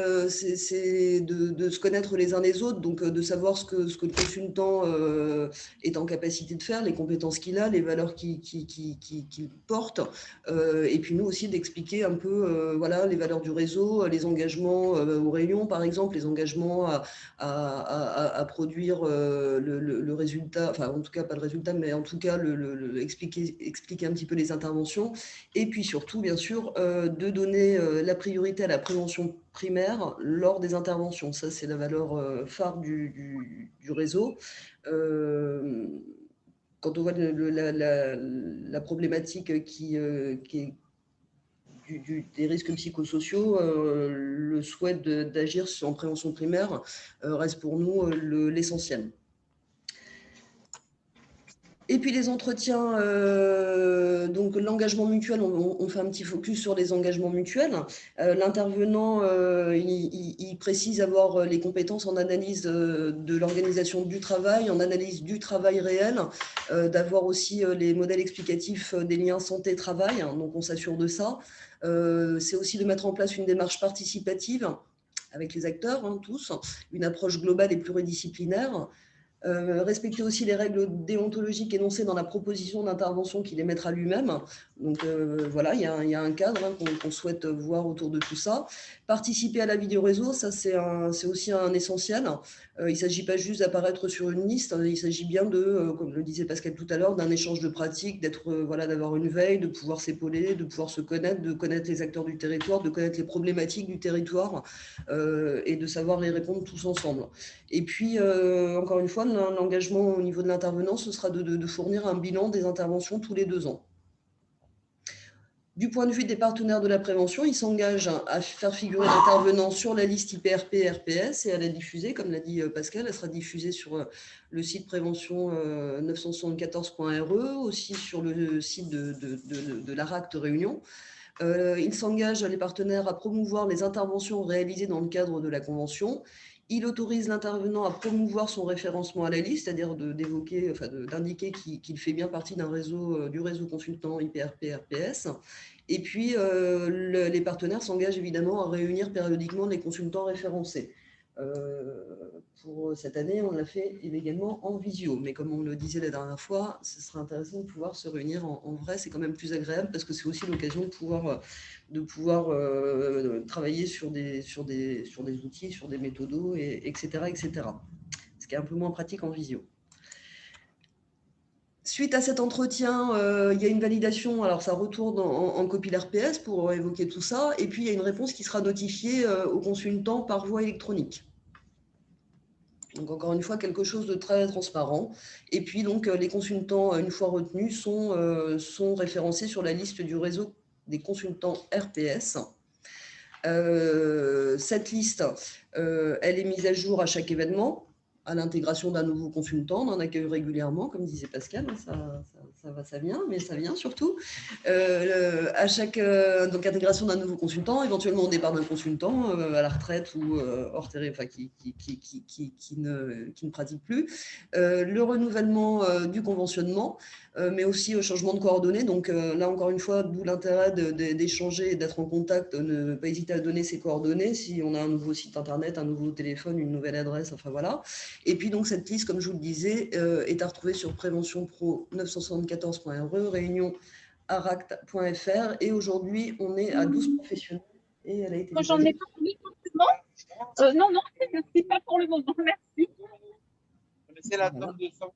de se connaître les uns les autres, donc de savoir ce que le consultant est en capacité de faire, les compétences qu'il a, les valeurs qu'il porte, et puis nous aussi d'expliquer un peu voilà, les valeurs du réseau, les engagements aux réunions, par exemple, les engagements à produire le résultat, enfin en tout cas pas le résultat, mais en tout cas expliquer un petit peu les interventions, et puis surtout, bien sûr, de donner la priorité à la prévention primaire lors des interventions. Ça, c'est la valeur phare du réseau. Quand on voit la problématique qui est des risques psychosociaux, le souhait d'agir en prévention primaire reste pour nous l'essentiel. Et puis les entretiens, donc l'engagement mutuel, on fait un petit focus sur les engagements mutuels. L'intervenant, il précise avoir les compétences en analyse de l'organisation du travail, en analyse du travail réel, d'avoir aussi les modèles explicatifs des liens santé-travail, hein, donc on s'assure de ça. C'est aussi de mettre en place une démarche participative avec les acteurs, hein, tous, une approche globale et pluridisciplinaire. Respecter aussi les règles déontologiques énoncées dans la proposition d'intervention qu'il émettra lui-même. Donc voilà, il y a un cadre hein, qu'on souhaite voir autour de tout ça. Participer à la vie du réseau, ça c'est aussi un essentiel. Il ne s'agit pas juste d'apparaître sur une liste, il s'agit bien de, comme le disait Pascal tout à l'heure, d'un échange de pratiques, voilà, d'avoir une veille, de pouvoir s'épauler, de pouvoir se connaître, de connaître les acteurs du territoire, de connaître les problématiques du territoire et de savoir les répondre tous ensemble. Et puis, encore une fois, l'engagement au niveau de l'intervenant, ce sera de fournir un bilan des interventions tous les 2 ans. Du point de vue des partenaires de la prévention, ils s'engagent à faire figurer l'intervenant sur la liste IPRP-RPS et à la diffuser, comme l'a dit Pascal, elle sera diffusée sur le site prévention 974.re, aussi sur le site de l'ARAC de Réunion. Ils s'engagent, les partenaires, à promouvoir les interventions réalisées dans le cadre de la convention. Il autorise l'intervenant à promouvoir son référencement à la liste, c'est-à-dire d'indiquer qu'il fait bien partie du réseau consultant IPRP-RPS. Et puis, les partenaires s'engagent évidemment à réunir périodiquement les consultants référencés. Pour cette année, on l'a fait également en visio. Mais comme on le disait la dernière fois, ce serait intéressant de pouvoir se réunir en vrai. C'est quand même plus agréable parce que c'est aussi l'occasion de pouvoir travailler sur des outils, sur des méthodos, etc., etc. Ce qui est un peu moins pratique en visio. Suite à cet entretien, il y a une validation, alors ça retourne en copie l'RPS pour évoquer tout ça, et puis il y a une réponse qui sera notifiée au consultant par voie électronique. Donc encore une fois, quelque chose de très transparent. Et puis donc les consultants, une fois retenus, sont référencés sur la liste du réseau des consultants RPS. Cette liste, elle est mise à jour à chaque événement, à l'intégration d'un nouveau consultant. On en accueille régulièrement, comme disait Pascal, ça vient, mais ça vient surtout. À chaque donc intégration d'un nouveau consultant, éventuellement au départ d'un consultant, à la retraite ou hors territoire, qui ne pratique plus. Le renouvellement du conventionnement, mais aussi au changement de coordonnées. Donc là, encore une fois, d'où l'intérêt d'échanger et d'être en contact, ne pas hésiter à donner ses coordonnées si on a un nouveau site internet, un nouveau téléphone, une nouvelle adresse, enfin voilà. Et puis donc cette liste, comme je vous le disais, est à retrouver sur préventionpro 974.re, réunion aract.fr, et aujourd'hui on est à 12 professionnels et elle a été...
Moi j'en ai pas mis forcément. Non, c'est pas pour le moment, merci.
C'est la table de sang.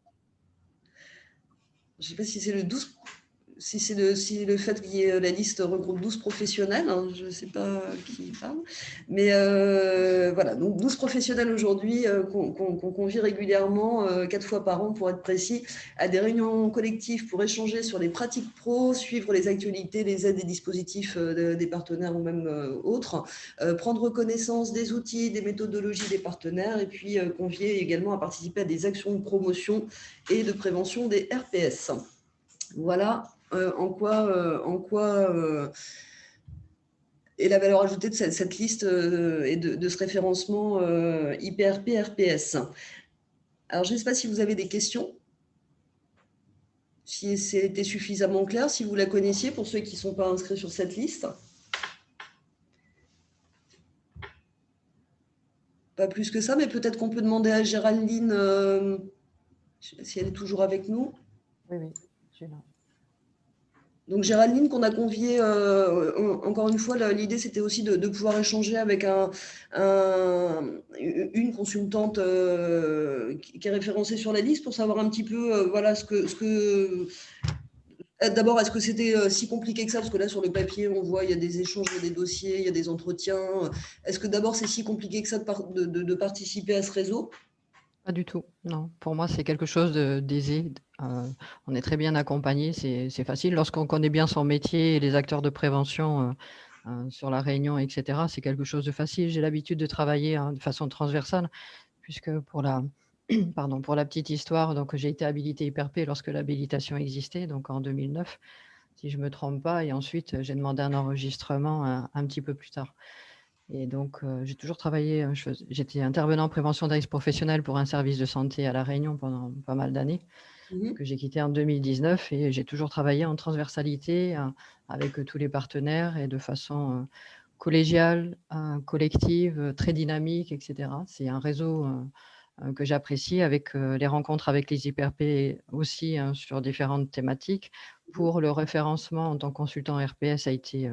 Je ne sais pas si c'est le 12, si le fait qu'il y ait la liste regroupe 12 professionnels, hein, je ne sais pas qui parle, mais voilà, donc 12 professionnels aujourd'hui qu'on convie régulièrement, 4 fois par an pour être précis, à des réunions collectives pour échanger sur les pratiques pro, suivre les actualités, les aides et dispositifs des partenaires ou même autres, prendre connaissance des outils, des méthodologies des partenaires, et puis convier également à participer à des actions de promotion et de prévention des RPS. Voilà en quoi est la valeur ajoutée de cette liste et de ce référencement IPRP-RPS. Alors, je ne sais pas si vous avez des questions. si c'était suffisamment clair, si vous la connaissiez, pour ceux qui ne sont pas inscrits sur cette liste. Pas plus que ça, mais peut-être qu'on peut demander à Géraldine si elle est toujours avec nous.
Oui, oui, je suis là.
Donc Géraldine, qu'on a conviée, encore une fois, l'idée c'était aussi de pouvoir échanger avec une consultante qui est référencée sur la liste pour savoir un petit peu voilà, d'abord, est-ce que c'était si compliqué que ça? Parce que là, sur le papier, on voit, il y a des échanges, il y a des dossiers, il y a des entretiens. Est-ce que d'abord, c'est si compliqué que ça de participer à ce réseau?
Pas du tout, non. Pour moi, c'est quelque chose d'aisé. On est très bien accompagné, c'est facile. Lorsqu'on connaît bien son métier et les acteurs de prévention sur la Réunion, etc., c'est quelque chose de facile. J'ai l'habitude de travailler de façon transversale, puisque pour la petite histoire, donc j'ai été habilité IPRP lorsque l'habilitation existait, donc en 2009, si je ne me trompe pas, et ensuite j'ai demandé un enregistrement un petit peu plus tard. Et donc, j'ai toujours travaillé, j'étais intervenant en prévention des risques professionnels pour un service de santé à La Réunion pendant pas mal d'années, que j'ai quitté en 2019, et j'ai toujours travaillé en transversalité avec tous les partenaires et de façon collégiale, collective, très dynamique, etc. C'est un réseau que j'apprécie, avec les rencontres avec les IPRP aussi sur différentes thématiques. Pour le référencement en tant que consultant RPS, ça a été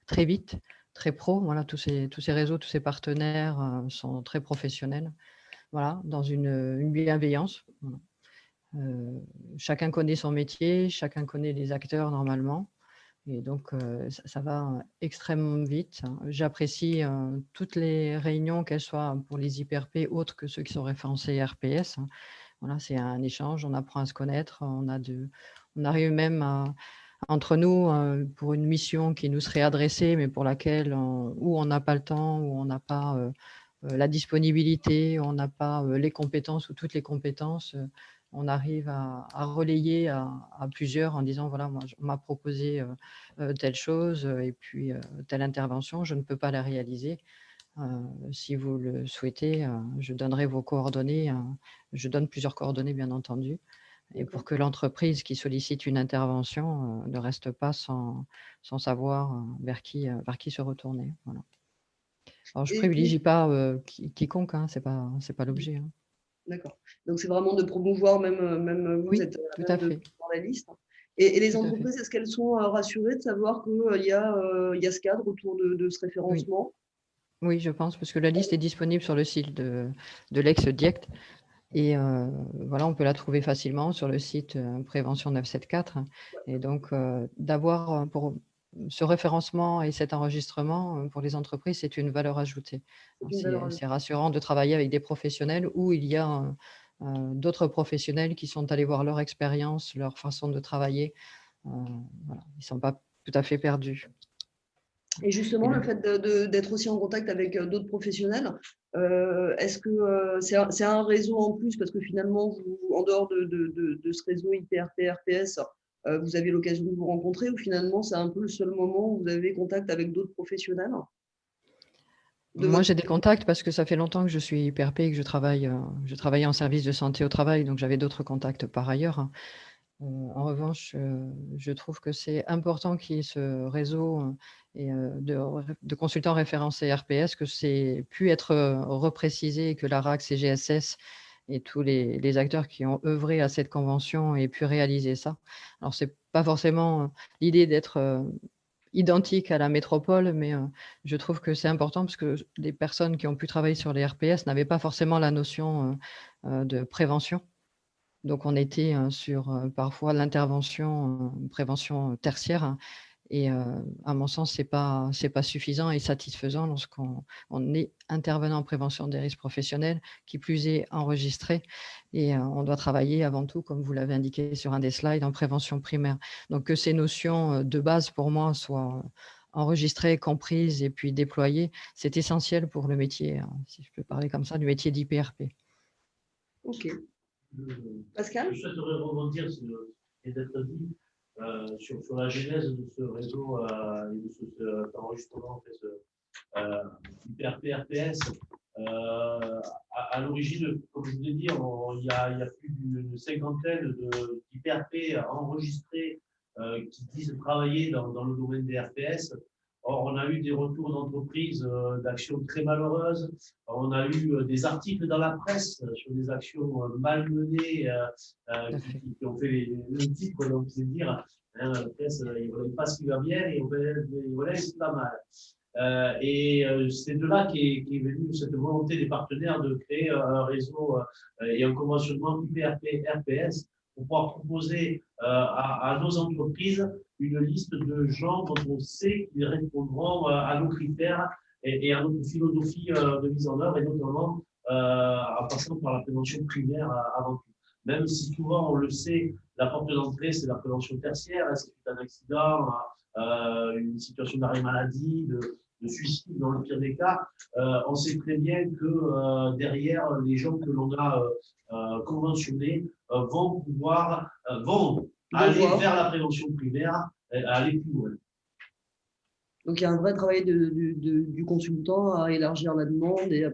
très vite, très pro. Voilà, tous ces réseaux, tous ces partenaires sont très professionnels. Voilà, dans une bienveillance. Voilà. Chacun connaît son métier, chacun connaît les acteurs normalement. Et donc, ça va extrêmement vite. J'apprécie toutes les réunions, qu'elles soient pour les IPRP autres que ceux qui sont référencés RPS. Voilà, c'est un échange, on apprend à se connaître, on arrive même entre nous pour une mission qui nous serait adressée, mais pour laquelle où on n'a pas le temps, où on n'a pas la disponibilité, où on n'a pas les compétences ou toutes les compétences, on arrive à relayer à plusieurs en disant, voilà, moi, on m'a proposé telle chose et puis telle intervention, je ne peux pas la réaliser. Si vous le souhaitez, je donnerai vos coordonnées. Je donne plusieurs coordonnées, bien entendu, et pour que l'entreprise qui sollicite une intervention ne reste pas sans savoir vers qui se retourner. Voilà. Alors, je ne privilégie pas quiconque, hein, ce n'est pas l'objet. Hein.
D'accord. Donc, c'est vraiment de promouvoir, même vous
Oui,
êtes
tout à fait.
dans la liste. Et les
Tout à fait.
entreprises, est-ce qu'elles sont rassurées de savoir qu'il y a ce cadre autour de ce référencement?
Oui, je pense, parce que la liste est disponible sur le site de l'ex-DIECT. Et voilà, on peut la trouver facilement sur le site Prévention 974. Et donc, d'avoir pour ce référencement et cet enregistrement pour les entreprises, c'est une valeur ajoutée. C'est rassurant de travailler avec des professionnels où il y a d'autres professionnels qui sont allés voir leur expérience, leur façon de travailler. Voilà, ils ne sont pas tout à fait perdus.
Et justement, le fait d'être aussi en contact avec d'autres professionnels, est-ce que c'est un réseau en plus? Parce que finalement, vous, en dehors de ce réseau IPRP, RPS, vous avez l'occasion de vous rencontrer, ou finalement, c'est un peu le seul moment où vous avez contact avec d'autres professionnels?
Moi, j'ai des contacts parce que ça fait longtemps que je suis IPRP et que je travaillais en service de santé au travail, donc j'avais d'autres contacts par ailleurs. En revanche, je trouve que c'est important qu'il y ait ce réseau de consultants référencés RPS, que c'est pu être reprécisé et que l'ARAC, CGSS et tous les acteurs qui ont œuvré à cette convention aient pu réaliser ça. Alors, ce n'est pas forcément l'idée d'être identique à la métropole, mais je trouve que c'est important parce que les personnes qui ont pu travailler sur les RPS n'avaient pas forcément la notion de prévention. Donc, on était sur parfois l'intervention, prévention tertiaire. Et à mon sens, ce n'est pas suffisant et satisfaisant lorsqu'on est intervenant en prévention des risques professionnels, qui plus est enregistré. Et on doit travailler avant tout, comme vous l'avez indiqué sur un des slides, en prévention primaire. Donc, que ces notions de base, pour moi, soient enregistrées, comprises et puis déployées, c'est essentiel pour le métier, si je peux parler comme ça, du métier d'IPRP.
Ok. Pascal?
Je souhaiterais rebondir sur ce qui vient d'être dit sur la genèse de ce réseau et de cet enregistrement, IPRP, RPS. À l'origine, comme je vous l'ai dit, il y a plus d'une cinquantaine d'IPRP enregistrés qui disent travailler dans le domaine des RPS. Or, on a eu des retours d'entreprises d'actions très malheureuses. On a eu des articles dans la presse sur des actions malmenées qui ont fait le titre, donc c'est dire, hein, la presse, ils ne voulaient pas ce qui va bien et ils voulaient ce qui va mal. C'est de là qu'est venue cette volonté des partenaires de créer un réseau et un conventionnement IPRP-RPS pour pouvoir proposer à nos entreprises une liste de gens dont on sait qu'ils répondront à nos critères et à notre philosophie de mise en œuvre, et notamment en passant par la prévention primaire avant tout. Même si souvent, on le sait, la porte d'entrée, c'est la prévention tertiaire, c'est un accident, une situation d'arrêt maladie, de suicide dans le pire des cas, on sait très bien que derrière, les gens que l'on a conventionnés vont pouvoir aller vers la prévention primaire, aller plus loin.
Donc, il y a un vrai travail du consultant à élargir la demande et à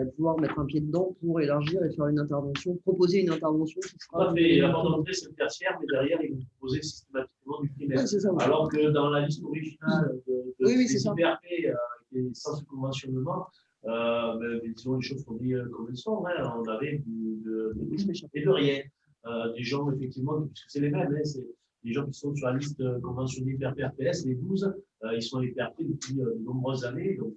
pouvoir mettre un pied dedans pour élargir et faire une intervention, proposer une intervention qui sera…
La porte d'entrée, c'est le tertiaire, mais derrière, ils vont proposer systématiquement du primaire.
Ouais, ça,
alors que dans la liste originale des IPRP qui est sans ce conventionnement, disons les choses sont dites comme elles sont, hein, on avait et de rien. Des gens, effectivement, puisque c'est les mêmes, hein, c'est les gens qui sont sur la liste conventionnée IPRP-RPS, les 12, ils sont IPRP depuis de nombreuses années. Donc,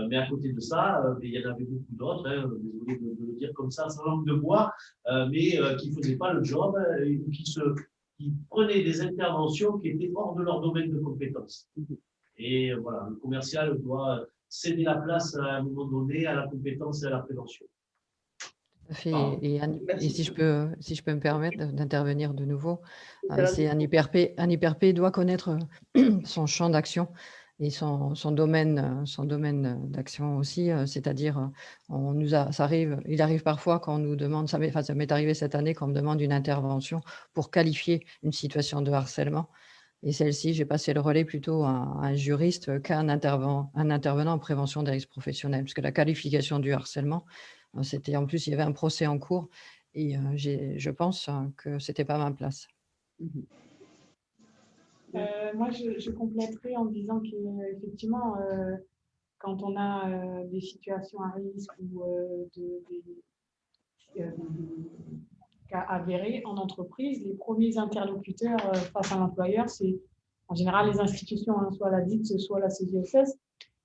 mais à côté de ça, il y en avait beaucoup d'autres, hein, désolé de le dire comme ça, sans langue de bois, mais qui ne faisaient pas le job et qui prenaient des interventions qui étaient hors de leur domaine de compétences. Et voilà, le commercial doit céder la place à un moment donné à la compétence et à la prévention.
Et si je peux me permettre d'intervenir de nouveau, c'est un IPRP doit connaître son champ d'action et son domaine d'action aussi, c'est-à-dire il arrive parfois qu'on nous demande, ça m'est arrivé cette année qu'on me demande une intervention pour qualifier une situation de harcèlement. Et celle-ci, j'ai passé le relais plutôt à un juriste qu'à un intervenant en prévention des risques professionnels, puisque la qualification du harcèlement, c'était en plus, il y avait un procès en cours et je pense que ce n'était pas ma place.
Moi, je compléterai en disant qu'effectivement, quand on a des situations à risque ou des cas avérés en entreprise, les premiers interlocuteurs face à l'employeur, c'est en général les institutions, hein, soit la DITS, soit la CGSS.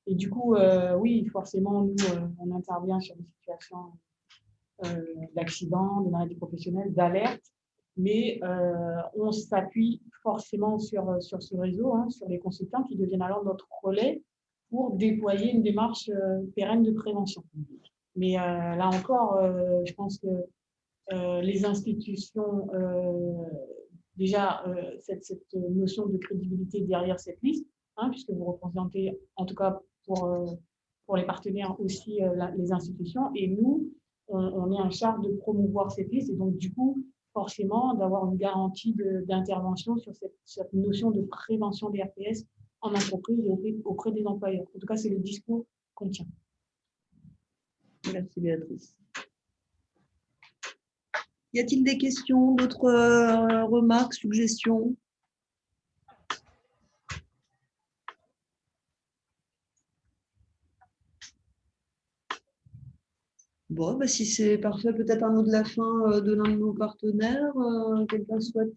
Et du coup, oui, forcément, nous, on intervient sur des situations d'accident, de maladie professionnelle, d'alerte, mais on s'appuie forcément sur ce réseau, hein, sur les consultants qui deviennent alors notre relais pour déployer une démarche pérenne de prévention. Mais là encore, je pense que les institutions, déjà, cette notion de crédibilité derrière cette liste, hein, puisque vous représentez, en tout cas pour les partenaires aussi, les institutions, et nous, on est en charge de promouvoir cette liste, et donc du coup, forcément, d'avoir une garantie d'intervention sur cette notion de prévention des RPS en entreprise et auprès des employeurs. En tout cas, c'est le discours qu'on tient.
Merci Béatrice. Y a-t-il des questions, d'autres remarques, suggestions? Bon, bah, si c'est parfait, peut-être un mot de la fin de l'un de nos partenaires. Quelqu'un souhaite…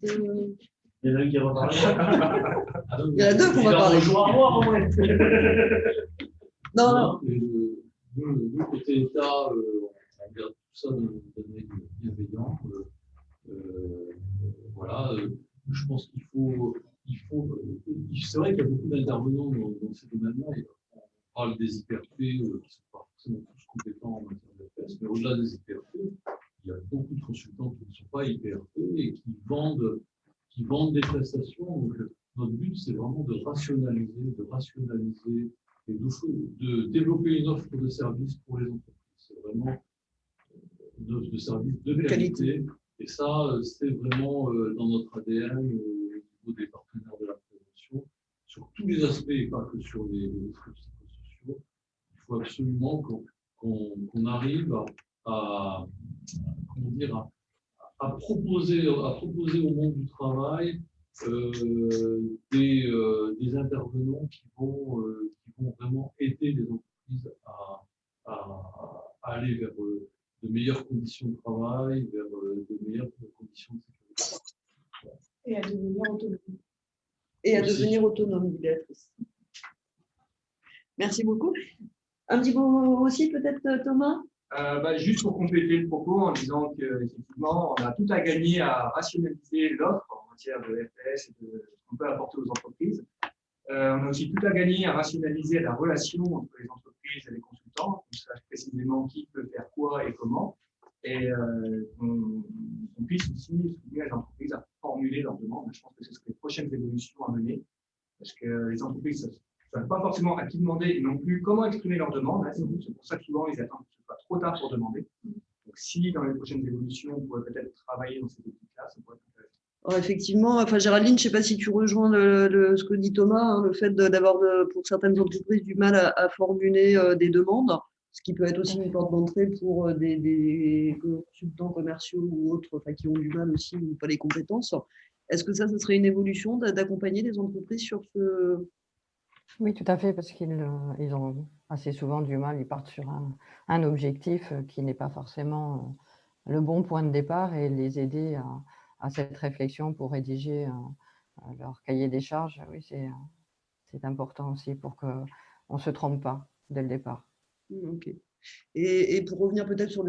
Il y en a un qui va parler.
Il y en a deux qu'on va parler. Non.
Nous, côté État, on regarde tout ça d'un œil bienveillant. Voilà, je pense qu'il faut c'est vrai qu'il y a beaucoup d'intervenants dans ces domaines-là. On parle des IPRP qui ne sont pas forcément tous compétents en matière d'RPS, mais au-delà des IPRP, il y a beaucoup de consultants qui ne sont pas IPRP et qui vendent des prestations. Donc, notre but, c'est vraiment de rationaliser et de développer une offre de services pour les entreprises. C'est vraiment une offre de services de qualité. Et ça, c'est vraiment dans notre ADN au niveau des partenaires de la prévention, sur tous les aspects, et pas que sur les risques psychosociaux, faut absolument qu'on arrive à, comment dire, à proposer au monde du travail des intervenants qui vont vraiment aider les entreprises à aller vers de meilleures conditions de travail, vers de meilleures conditions de sécurité.
Et à devenir autonome.
Et à devenir autonome, dit Béatrice. Merci beaucoup. Un petit mot aussi, peut-être, Thomas?
Juste pour compléter le propos en disant qu'effectivement, on a tout à gagner à rationaliser l'offre en matière de RPS et de ce qu'on peut apporter aux entreprises. On a aussi tout à gagner à rationaliser la relation entre les entreprises et les consultants, qu'on sache précisément qui peut faire quoi et comment, et qu'on puisse aussi soutenir les entreprises à formuler leurs demandes. Je pense que ce serait les prochaines évolutions à mener, parce que les entreprises ne savent pas forcément à qui demander et non plus comment exprimer leurs demandes. C'est pour ça que souvent, ils attendent que ce soit trop tard pour demander. Donc, si dans les prochaines évolutions, on pourrait peut-être travailler dans ces optiques-là, ça pourrait être intéressant.
Alors, effectivement, enfin, Géraldine, je ne sais pas si tu rejoins ce que dit Thomas, hein, le fait d'avoir pour certaines entreprises du mal à formuler des demandes, ce qui peut être aussi une porte d'entrée pour des consultants commerciaux ou autres, enfin, qui ont du mal aussi ou pas les compétences. Est-ce que ça serait une évolution d'accompagner les entreprises sur ce…
Oui, tout à fait, parce qu'ils ont assez souvent du mal, ils partent sur un objectif qui n'est pas forcément le bon point de départ, et les aider à cette réflexion pour rédiger leur cahier des charges, oui, c'est important aussi pour qu'on ne se trompe pas dès le départ.
Ok. Et pour revenir peut-être sur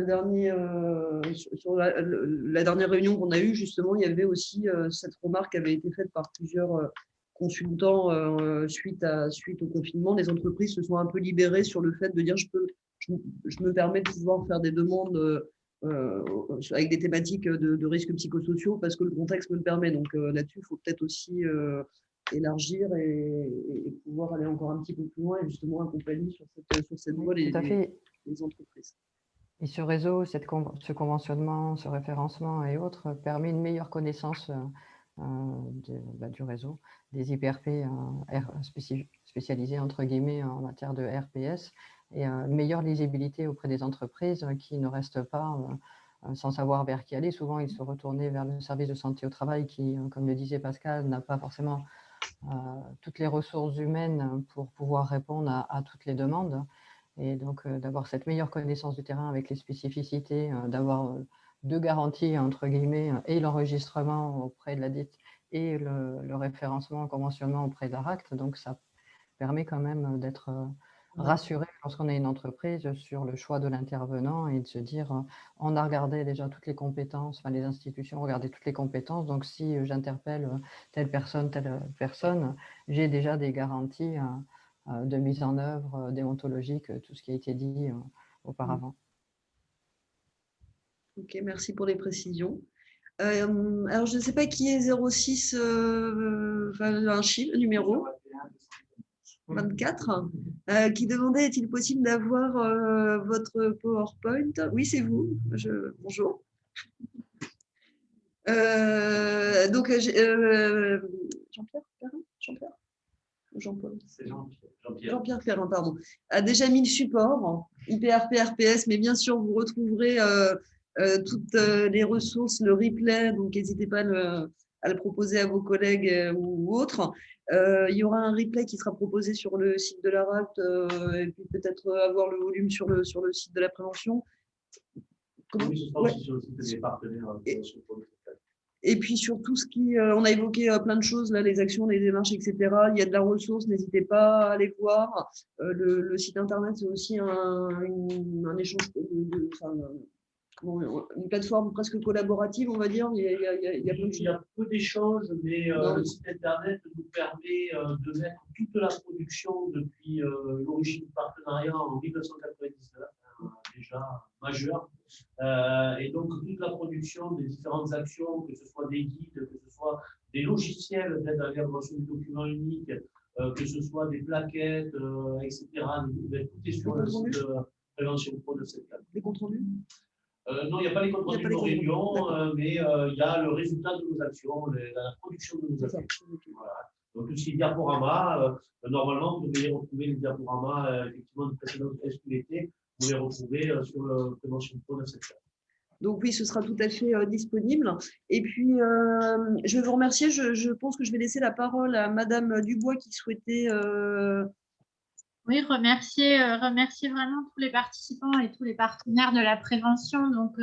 sur la dernière réunion qu'on a eue, justement, il y avait aussi cette remarque qui avait été faite par plusieurs consultants suite au confinement. Les entreprises se sont un peu libérées sur le fait de dire je me permets de pouvoir faire des demandes avec des thématiques de risques psychosociaux parce que le contexte me le permet. Donc là-dessus, il faut peut-être aussi élargir et pouvoir aller encore un petit peu plus loin et justement accompagner sur cette voie les entreprises.
Et ce réseau, ce conventionnement, ce référencement et autres permet une meilleure connaissance du réseau, des IPRP spécialisés entre guillemets en matière de RPS, et une meilleure lisibilité auprès des entreprises qui ne restent pas sans savoir vers qui aller. Souvent, ils se retournaient vers le service de santé au travail qui, comme le disait Pascal, n'a pas forcément toutes les ressources humaines pour pouvoir répondre à toutes les demandes. Et donc, d'avoir cette meilleure connaissance du terrain avec les spécificités, d'avoir deux garanties, entre guillemets, et l'enregistrement auprès de la DIT et le référencement, le conventionnement auprès de l'ARACT. Donc, ça permet quand même d'être rassuré lorsqu'on est une entreprise sur le choix de l'intervenant et de se dire, on a regardé déjà toutes les compétences, enfin les institutions ont regardé toutes les compétences, donc si j'interpelle telle personne, j'ai déjà des garanties de mise en œuvre déontologique, tout ce qui a été dit auparavant.
Ok, merci pour les précisions. Alors, je ne sais pas qui est 06, un chiffre, numéro 24, qui demandait est-il possible d'avoir votre PowerPoint? Oui, c'est vous. Bonjour. Donc, Jean-Pierre Perrin, Jean-Pierre ou Jean-Paul?
C'est Jean-Pierre.
Jean-Pierre Perrin, pardon, a déjà mis le support IPRP, RPS, mais bien sûr, vous retrouverez toutes les ressources, le replay, donc n'hésitez pas à le proposer à vos collègues ou autres. Il y aura un replay qui sera proposé sur le site de l'ARACT et puis peut-être avoir le volume sur le site de la prévention.
Oui, je pense aussi sur le site des partenaires.
Et puis sur tout ce qui… on a évoqué plein de choses, là, les actions, les démarches, etc. Il y a de la ressource, n'hésitez pas à aller voir. Le site internet, c'est aussi un échange une plateforme presque collaborative, on va dire. Il y a
peu d'échanges, mais le site internet nous permet de mettre toute la production depuis l'origine du partenariat en 1999, déjà majeur. Et donc toute la production des différentes actions, que ce soit des guides, que ce soit des logiciels d'aide à l'élaboration du document unique, que ce soit des plaquettes, etc. Tout est sur le site de Prévention Pro de cette table.
Les comptes rendus?
Non, il n'y a pas les comptes rendus de nos réunions, mais il y a le résultat de nos actions, la production de nos actions. Voilà. Donc, tout ce qui est diaporama, normalement, vous devez retrouver les diaporamas, effectivement, du précédent SQLT, vous les retrouvez sur le Prévention Pro 974.
Donc oui, ce sera tout à fait disponible. Et puis, je vais vous remercier. Je pense que je vais laisser la parole à Madame Dubois qui souhaitait…
Oui, remercier vraiment tous les participants et tous les partenaires de la prévention. Donc,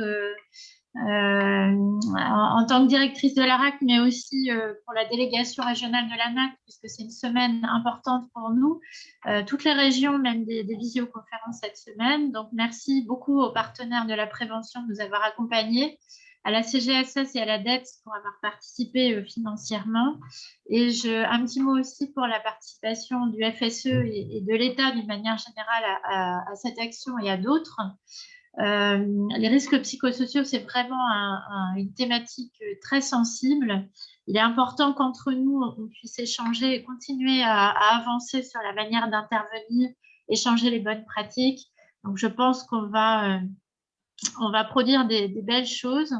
en tant que directrice de l'ARAC, mais aussi pour la délégation régionale de l'ANAC, puisque c'est une semaine importante pour nous, toutes les régions, même des visioconférences cette semaine. Donc, merci beaucoup aux partenaires de la prévention de nous avoir accompagnés, à la CGSS et à la DEPS pour avoir participé financièrement. Et un petit mot aussi pour la participation du FSE et de l'État d'une manière générale à cette action et à d'autres. Les risques psychosociaux, c'est vraiment une thématique très sensible. Il est important qu'entre nous, on puisse échanger et continuer à avancer sur la manière d'intervenir, échanger les bonnes pratiques. Donc, je pense qu'on va produire des belles choses.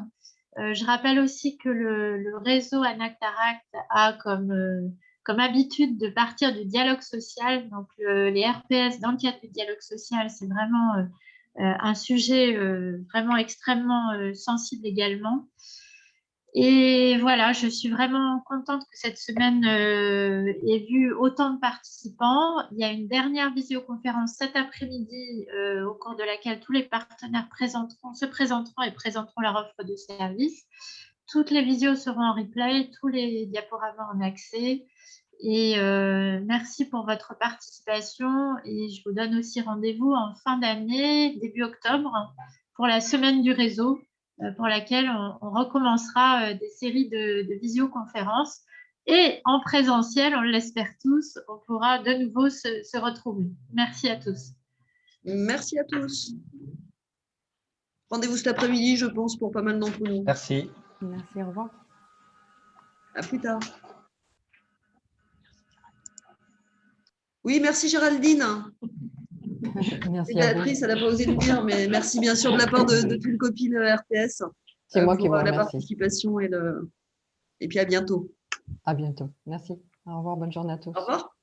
Je rappelle aussi que le réseau ANAC-TARAC a comme habitude de partir du dialogue social. Donc, les RPS, dans le cadre du dialogue social, c'est vraiment un sujet vraiment extrêmement sensible également. Et voilà, je suis vraiment contente que cette semaine ait vu autant de participants. Il y a une dernière visioconférence cet après-midi au cours de laquelle tous les partenaires se présenteront et présenteront leur offre de service. Toutes les visios seront en replay, tous les diaporamas en accès. Et merci pour votre participation. Et je vous donne aussi rendez-vous en fin d'année, début octobre, pour la semaine du réseau, pour laquelle on recommencera des séries de visioconférences. Et en présentiel, on l'espère tous, on pourra de nouveau se retrouver. Merci à tous.
Merci à tous. Rendez-vous cet après-midi, je pense, pour pas mal d'entre nous.
Merci.
Merci, au revoir.
À plus tard. Oui, merci Géraldine.
Merci
Béatrice, elle n'a pas osé le dire, mais merci bien sûr de la part de toutes les copines RTS.
C'est moi qui vous
la
remercie.
Participation et puis à bientôt.
À bientôt. Merci. Au revoir. Bonne journée à tous.
Au revoir.